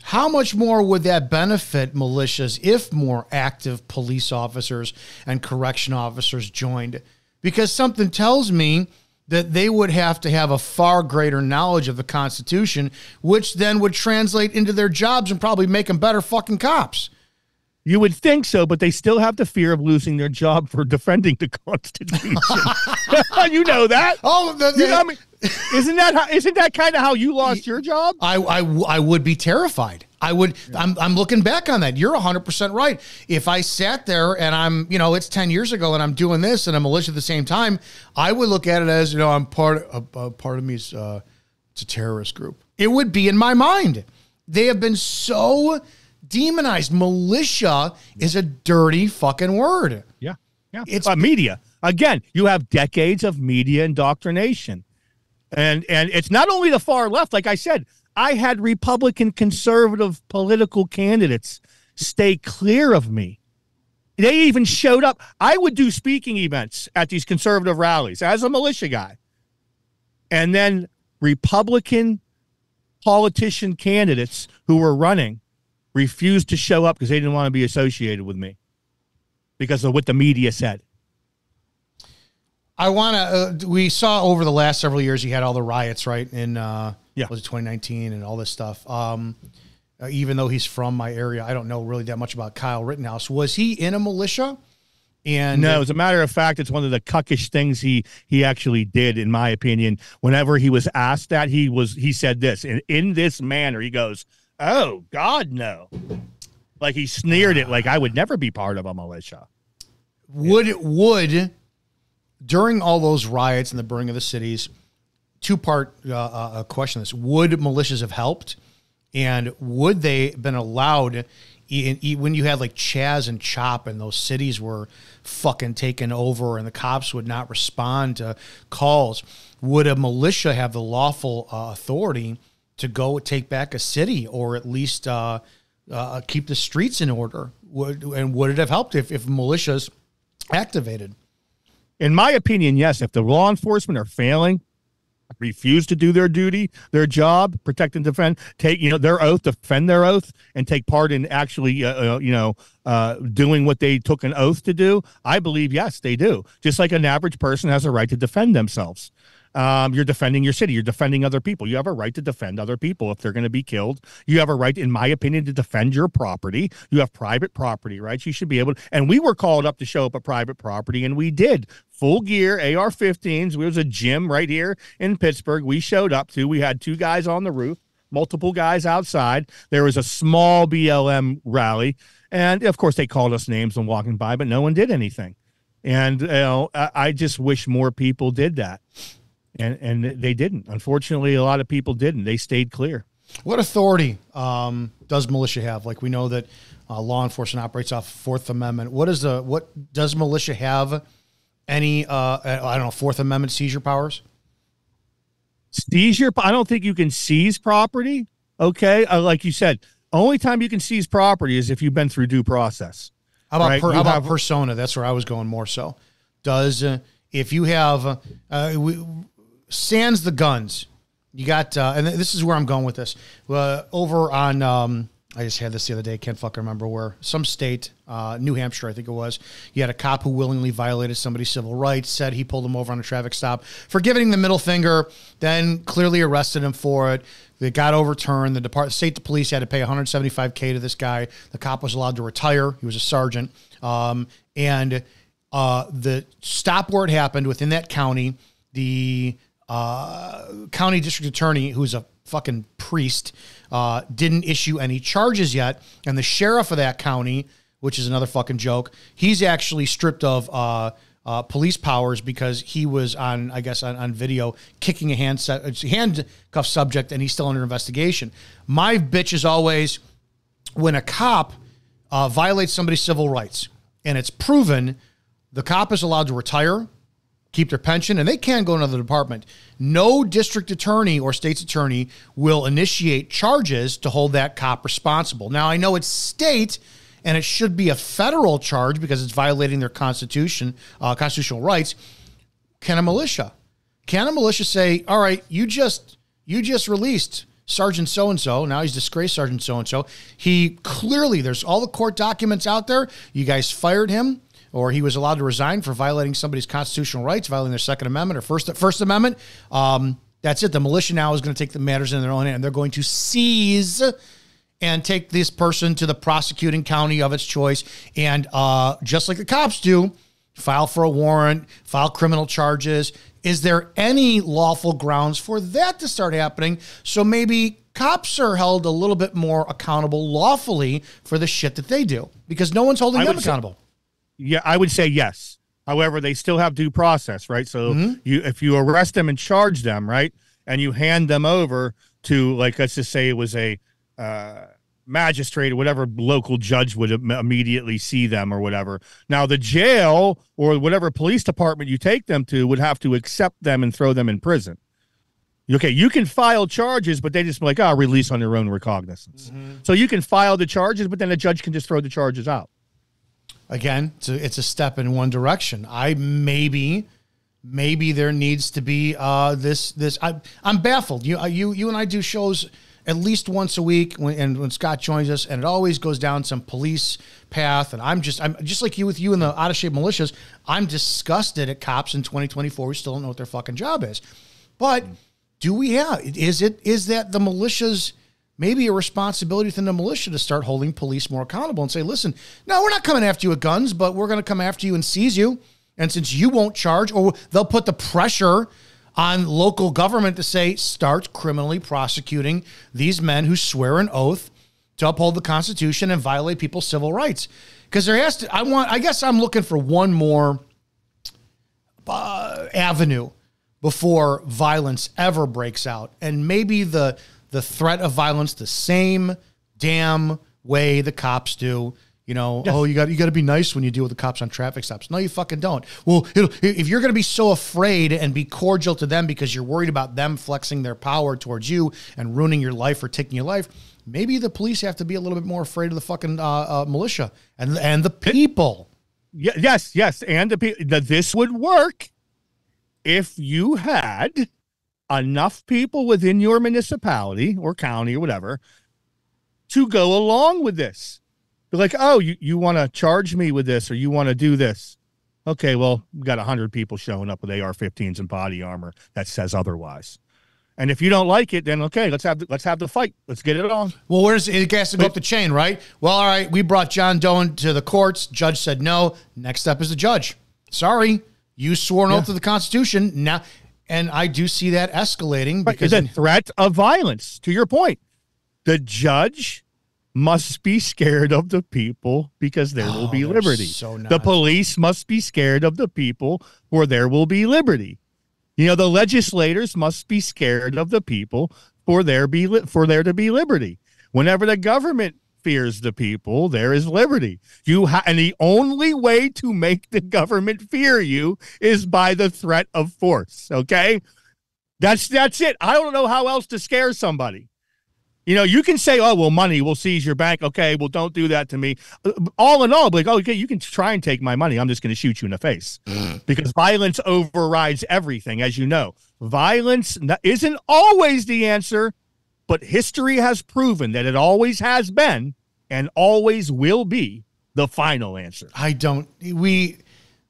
Speaker 1: How much more would that benefit militias if more active police officers and correction officers joined? Because something tells me that they would have to have a far greater knowledge of the Constitution, which then would translate into their jobs and probably make them better fucking cops.
Speaker 2: You would think so, but they still have the fear of losing their job for defending the Constitution. You know that?
Speaker 1: Oh,
Speaker 2: isn't that kind of how you lost your job?
Speaker 1: I would be terrified. I would. Yeah. I'm looking back on that. You're 100% right. If I sat there and I'm, it's 10 years ago and I'm doing this and I'm militia at the same time, I would look at it as, I'm part of me is it's a terrorist group. It would be in my mind. They have been so demonized. Militia is a dirty fucking word.
Speaker 2: Yeah. It's media. Again, you have decades of media indoctrination. And it's not only the far left. Like I said, I had Republican conservative political candidates stay clear of me. They even showed up. I would do speaking events at these conservative rallies as a militia guy. And then Republican politician candidates who were running refused to show up because they didn't want to be associated with me because of what the media said.
Speaker 1: We saw over the last several years, you had all the riots, right? Was it 2019 and all this stuff? Even though he's from my area, I don't know really that much about Kyle Rittenhouse. Was he in a militia? And
Speaker 2: no, as a matter of fact, it's one of the cuckish things he actually did, in my opinion. Whenever he was asked that, he said this in this manner. He goes, "Oh God, no!" Like he sneered it, like I would never be part of a militia.
Speaker 1: Would during all those riots and the burning of the cities, two-part question. This: would militias have helped, and would they have been allowed? When you had like Chaz and Chop and those cities were fucking taken over and the cops would not respond to calls, would a militia have the lawful authority to go take back a city or at least keep the streets in order? Would it have helped if militias activated?
Speaker 2: In my opinion, yes. If the law enforcement are failing, refuse to do their duty, their job, protect and defend, take their oath, defend their oath, and take part in actually doing what they took an oath to do, I believe yes, they do. Just like an average person has a right to defend themselves. You're defending your city. You're defending other people. You have a right to defend other people if they're going to be killed. You have a right, in my opinion, to defend your property. You have private property rights. You should be able to. And we were called up to show up at private property, and we did. Full gear, AR-15s. There was a gym right here in Pittsburgh we showed up to. We had 2 guys on the roof, multiple guys outside. There was a small BLM rally. And, of course, they called us names when walking by, but no one did anything. And I just wish more people did that. And they didn't. Unfortunately, a lot of people didn't. They stayed clear.
Speaker 1: What authority does militia have? Like, we know that law enforcement operates off Fourth Amendment. What does militia have? Any I don't know, Fourth Amendment seizure powers?
Speaker 2: Seizure? I don't think you can seize property. Okay, like you said, only time you can seize property is if you've been through due process.
Speaker 1: How about how about persona? That's where I was going more so. Does if you have sans the guns, you got and this is where I'm going with this. Over on I just had this the other day. Can't fucking remember where. Some state, New Hampshire, I think it was. You had a cop who willingly violated somebody's civil rights, said he pulled him over on a traffic stop for giving the middle finger, then clearly arrested him for it. It got overturned. The state police had to pay $175K to this guy. The cop was allowed to retire. He was a sergeant. And the stop where it happened within that county, the county district attorney, who's a fucking priest, didn't issue any charges yet. And the sheriff of that county, which is another fucking joke, he's actually stripped of police powers because he was on, I guess, on video kicking a handcuff subject, and he's still under investigation. My bitch is always when a cop violates somebody's civil rights and it's proven, the cop is allowed to retire, keep their pension, and they can go to another department. No district attorney or state's attorney will initiate charges to hold that cop responsible. Now, I know it's state, and it should be a federal charge because it's violating their constitutional rights. Can a militia say, all right, you just released Sergeant so-and-so. Now he's disgraced Sergeant so-and-so. He clearly, there's all the court documents out there. You guys fired him, or he was allowed to resign for violating somebody's constitutional rights, violating their Second Amendment or First Amendment. That's it. The militia now is going to take the matters in their own hand. They're going to seize and take this person to the prosecuting county of its choice. And just like the cops do, file for a warrant, file criminal charges. Is there any lawful grounds for that to start happening? So maybe cops are held a little bit more accountable lawfully for the shit that they do, because no one's holding them accountable.
Speaker 2: Yeah, I would say yes. However, they still have due process, right? So if you arrest them and charge them, right, and you hand them over to, like, let's just say it was a magistrate or whatever local judge would immediately see them or whatever. Now, the jail or whatever police department you take them to would have to accept them and throw them in prison. Okay, you can file charges, but they just be like, release on their own recognizance. So you can file the charges, but then the judge can just throw the charges out.
Speaker 1: Again, it's a step in one direction. Maybe there needs to be this. I'm baffled. You and I do shows at least once a week when Scott joins us, and it always goes down some police path. And I'm just like you with you and the out of shape militias. I'm disgusted at cops in 2024 who still don't know what their fucking job is. But do we have? Is that the militias? Maybe a responsibility within the militia to start holding police more accountable and say, listen, no, we're not coming after you with guns, but we're going to come after you and seize you. And since you won't charge, or they'll put the pressure on local government to say, start criminally prosecuting these men who swear an oath to uphold the Constitution and violate people's civil rights. Because there has to, I guess I'm looking for one more avenue before violence ever breaks out. And maybe the threat of violence the same damn way the cops do. You know,
Speaker 2: Yes.
Speaker 1: oh, you got to be nice when you deal with the cops on traffic stops. No, you fucking don't. Well, if you're going to be so afraid and be cordial to them because you're worried about them flexing their power towards you and ruining your life or taking your life, maybe the police have to be a little bit more afraid of the fucking militia and the people.
Speaker 2: Yes. And this would work if you had enough people within your municipality or county or whatever to go along with this. They're like, oh, you want to charge me with this or you want to do this? Okay, well, we got 100 people showing up with AR-15s and body armor that says otherwise. And if you don't like it, then okay, let's have the fight. Let's get it on.
Speaker 1: Well, it has to go up the chain, right? Well, all right, we brought John Doe to the courts. Judge said no. Next step is the judge. Sorry, you swore an oath to the Constitution now, and I do see that escalating because
Speaker 2: it's a threat of violence. To your point, the judge must be scared of the people because there will be liberty.
Speaker 1: So
Speaker 2: the police must be scared of the people or there will be liberty. You know, the legislators must be scared of the people for there to be liberty. Whenever the government fears the people, there is liberty. And the only way to make the government fear you is by the threat of force. Okay, that's it. I don't know how else to scare somebody. You know, you can say, oh, well, money, we'll seize your bank. Okay, well, don't do that to me. All in all, like, oh, okay, you can try and take my money. I'm just going to shoot you in the face because violence overrides everything, as you know. Violence isn't always the answer, but history has proven that it always has been and always will be the final answer.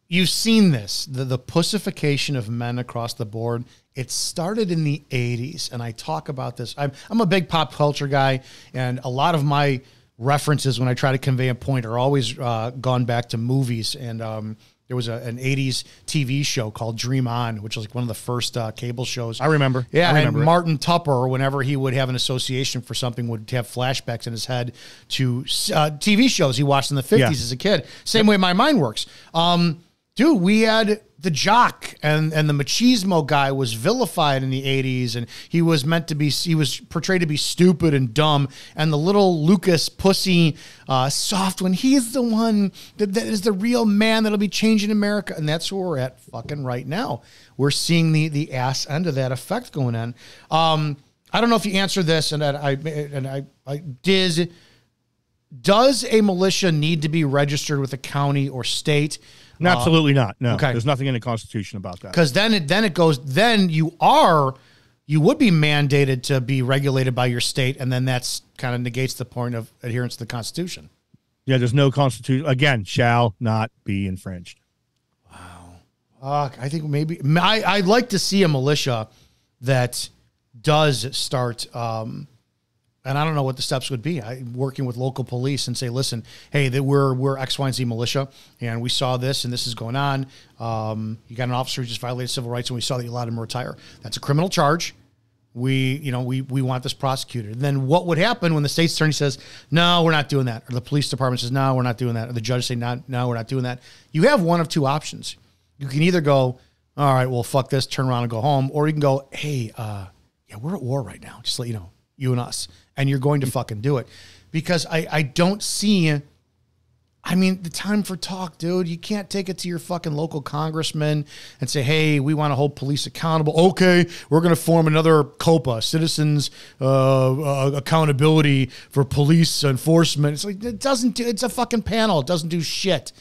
Speaker 1: You've seen this, the pussification of men across the board. It started in the 80s, and I talk about this. I'm a big pop culture guy, and a lot of my references when I try to convey a point are always gone back to movies. And there was an 80s TV show called Dream On, which was like one of the first cable shows.
Speaker 2: I remember.
Speaker 1: Yeah,
Speaker 2: I remember
Speaker 1: and Martin Tupper, whenever he would have an association for something, would have flashbacks in his head to TV shows he watched in the 50s as a kid. Same way my mind works. Dude, we had the jock and the machismo guy was vilified in the 80s, and he was portrayed to be stupid and dumb, and the little Lucas pussy soft one, he's the one that is the real man that'll be changing America, and that's where we're at fucking right now. We're seeing the ass end of that effect going on. I don't know if you answered this, does a militia need to be registered with a county or state?
Speaker 2: No, absolutely not. No,
Speaker 1: okay.
Speaker 2: There's nothing in the Constitution about that.
Speaker 1: Because then you would be mandated to be regulated by your state, and then that's kind of negates the point of adherence to the Constitution.
Speaker 2: Yeah, there's no Constitution. Again, shall not be infringed.
Speaker 1: Wow. I think maybe I'd like to see a militia that does start. And I don't know what the steps would be. Working with local police and say, listen, hey, we're X, Y, and Z militia, and we saw this, and this is going on. You got an officer who just violated civil rights, and we saw that you allowed him to retire. That's a criminal charge. We want this prosecuted. And then what would happen when the state's attorney says, no, we're not doing that, or the police department says, no, we're not doing that, or the judge say, no, we're not doing that. You have one of two options. You can either go, all right, well, fuck this, turn around and go home, or you can go, hey, we're at war right now. Just let you know, you and us. And you're going to fucking do it. Because I don't see, the time for talk, dude. You can't take it to your fucking local congressman and say, hey, we want to hold police accountable. Okay, we're going to form another COPA, Citizens Accountability for Police Enforcement. It's like, it's a fucking panel. It doesn't do shit.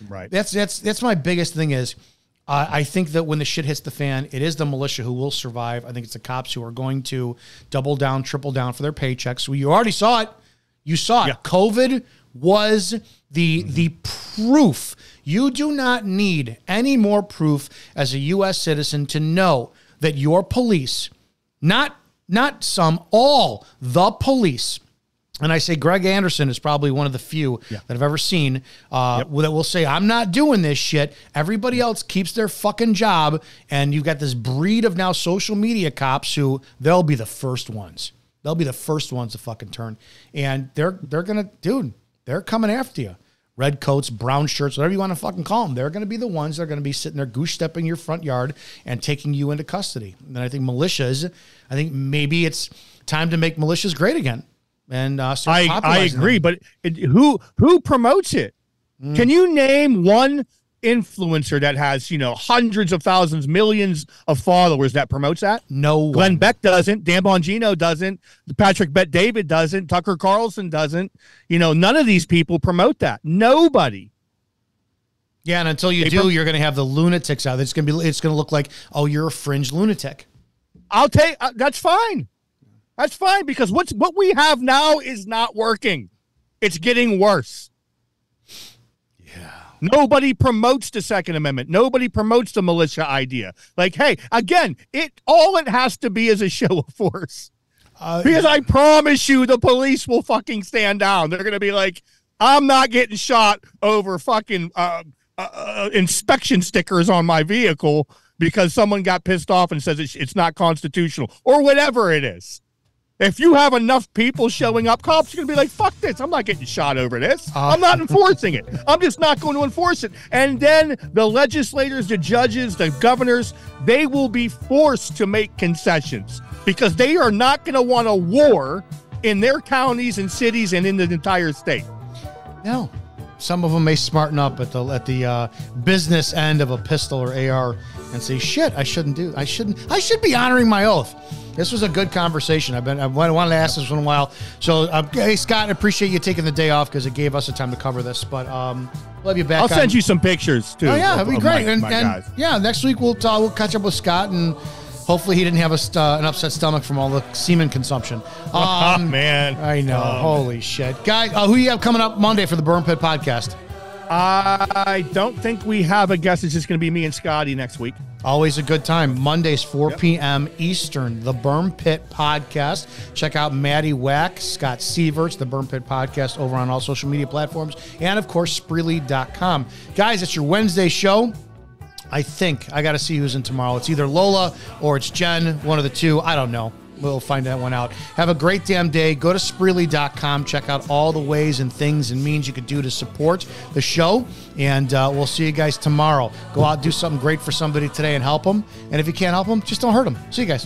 Speaker 2: Right.
Speaker 1: That's my biggest thing is, I think that when the shit hits the fan, it is the militia who will survive. I think it's the cops who are going to double down, triple down for their paychecks. You already saw it. You saw it. Yeah. COVID was the proof. You do not need any more proof as a U.S. citizen to know that your police, not some, all the police, and I say Greg Anderson is probably one of the few that I've ever seen that will say, I'm not doing this shit. Everybody else keeps their fucking job. And you've got this breed of now social media cops who they'll be the first ones. They'll be the first ones to fucking turn. And they're going to, dude, they're coming after you. red coats, brown shirts, whatever you want to fucking call them. They're going to be the ones that are going to be sitting there goose-stepping your front yard and taking you into custody. And I think militias, I think maybe it's time to make militias great again. And
Speaker 2: I agree, but who promotes it? Can you name one influencer that has, hundreds of thousands, millions of followers that promotes that?
Speaker 1: No one.
Speaker 2: Glenn Beck doesn't. Dan Bongino doesn't. Patrick Bet-David doesn't. Tucker Carlson doesn't. None of these people promote that. Nobody.
Speaker 1: Yeah, and until you do, you're going to have the lunatics out. It's going to look like, oh, you're a fringe lunatic.
Speaker 2: I'll take that's fine. That's fine, because what we have now is not working. It's getting worse.
Speaker 1: Yeah.
Speaker 2: Nobody promotes the Second Amendment. Nobody promotes the militia idea. Like, hey, again, all it has to be is a show of force. Because I promise you the police will fucking stand down. They're going to be like, I'm not getting shot over fucking inspection stickers on my vehicle because someone got pissed off and says it's not constitutional or whatever it is. If you have enough people showing up, cops are going to be like, fuck this. I'm not getting shot over this. I'm not enforcing it. I'm just not going to enforce it. And then the legislators, the judges, the governors, they will be forced to make concessions because they are not going to want a war in their counties and cities and in the entire state.
Speaker 1: No. Some of them may smarten up at the business end of a pistol or AR and say, shit, I should be honoring my oath. This was a good conversation. I wanted to ask this for a while. So, hey, Scott, I appreciate you taking the day off because it gave us the time to cover this. But we'll have you back.
Speaker 2: I'll send you some pictures, too.
Speaker 1: Oh, yeah, that'd be great.
Speaker 2: My guys.
Speaker 1: Yeah, next week we'll catch up with Scott, and hopefully he didn't have an upset stomach from all the semen consumption.
Speaker 2: Man.
Speaker 1: I know. Holy shit. Guy, who you have coming up Monday for the Burn Pit podcast?
Speaker 2: I don't think we have a guest. It's just going to be me and Scotty next week.
Speaker 1: Always a good time. Mondays, 4 p.m. Eastern, the Burn Pit Podcast. Check out Maddie Wack, Scott Sieverts, the Burn Pit Podcast over on all social media platforms. And, of course, Spreely.com. Guys, it's your Wednesday show. I think I got to see who's in tomorrow. It's either Lola or it's Jen, one of the two. I don't know. We'll find that one out. Have a great damn day. Go to Spreely.com. Check out all the ways and things and means you could do to support the show. And we'll see you guys tomorrow. Go out, do something great for somebody today and help them. And if you can't help them, just don't hurt them. See you guys.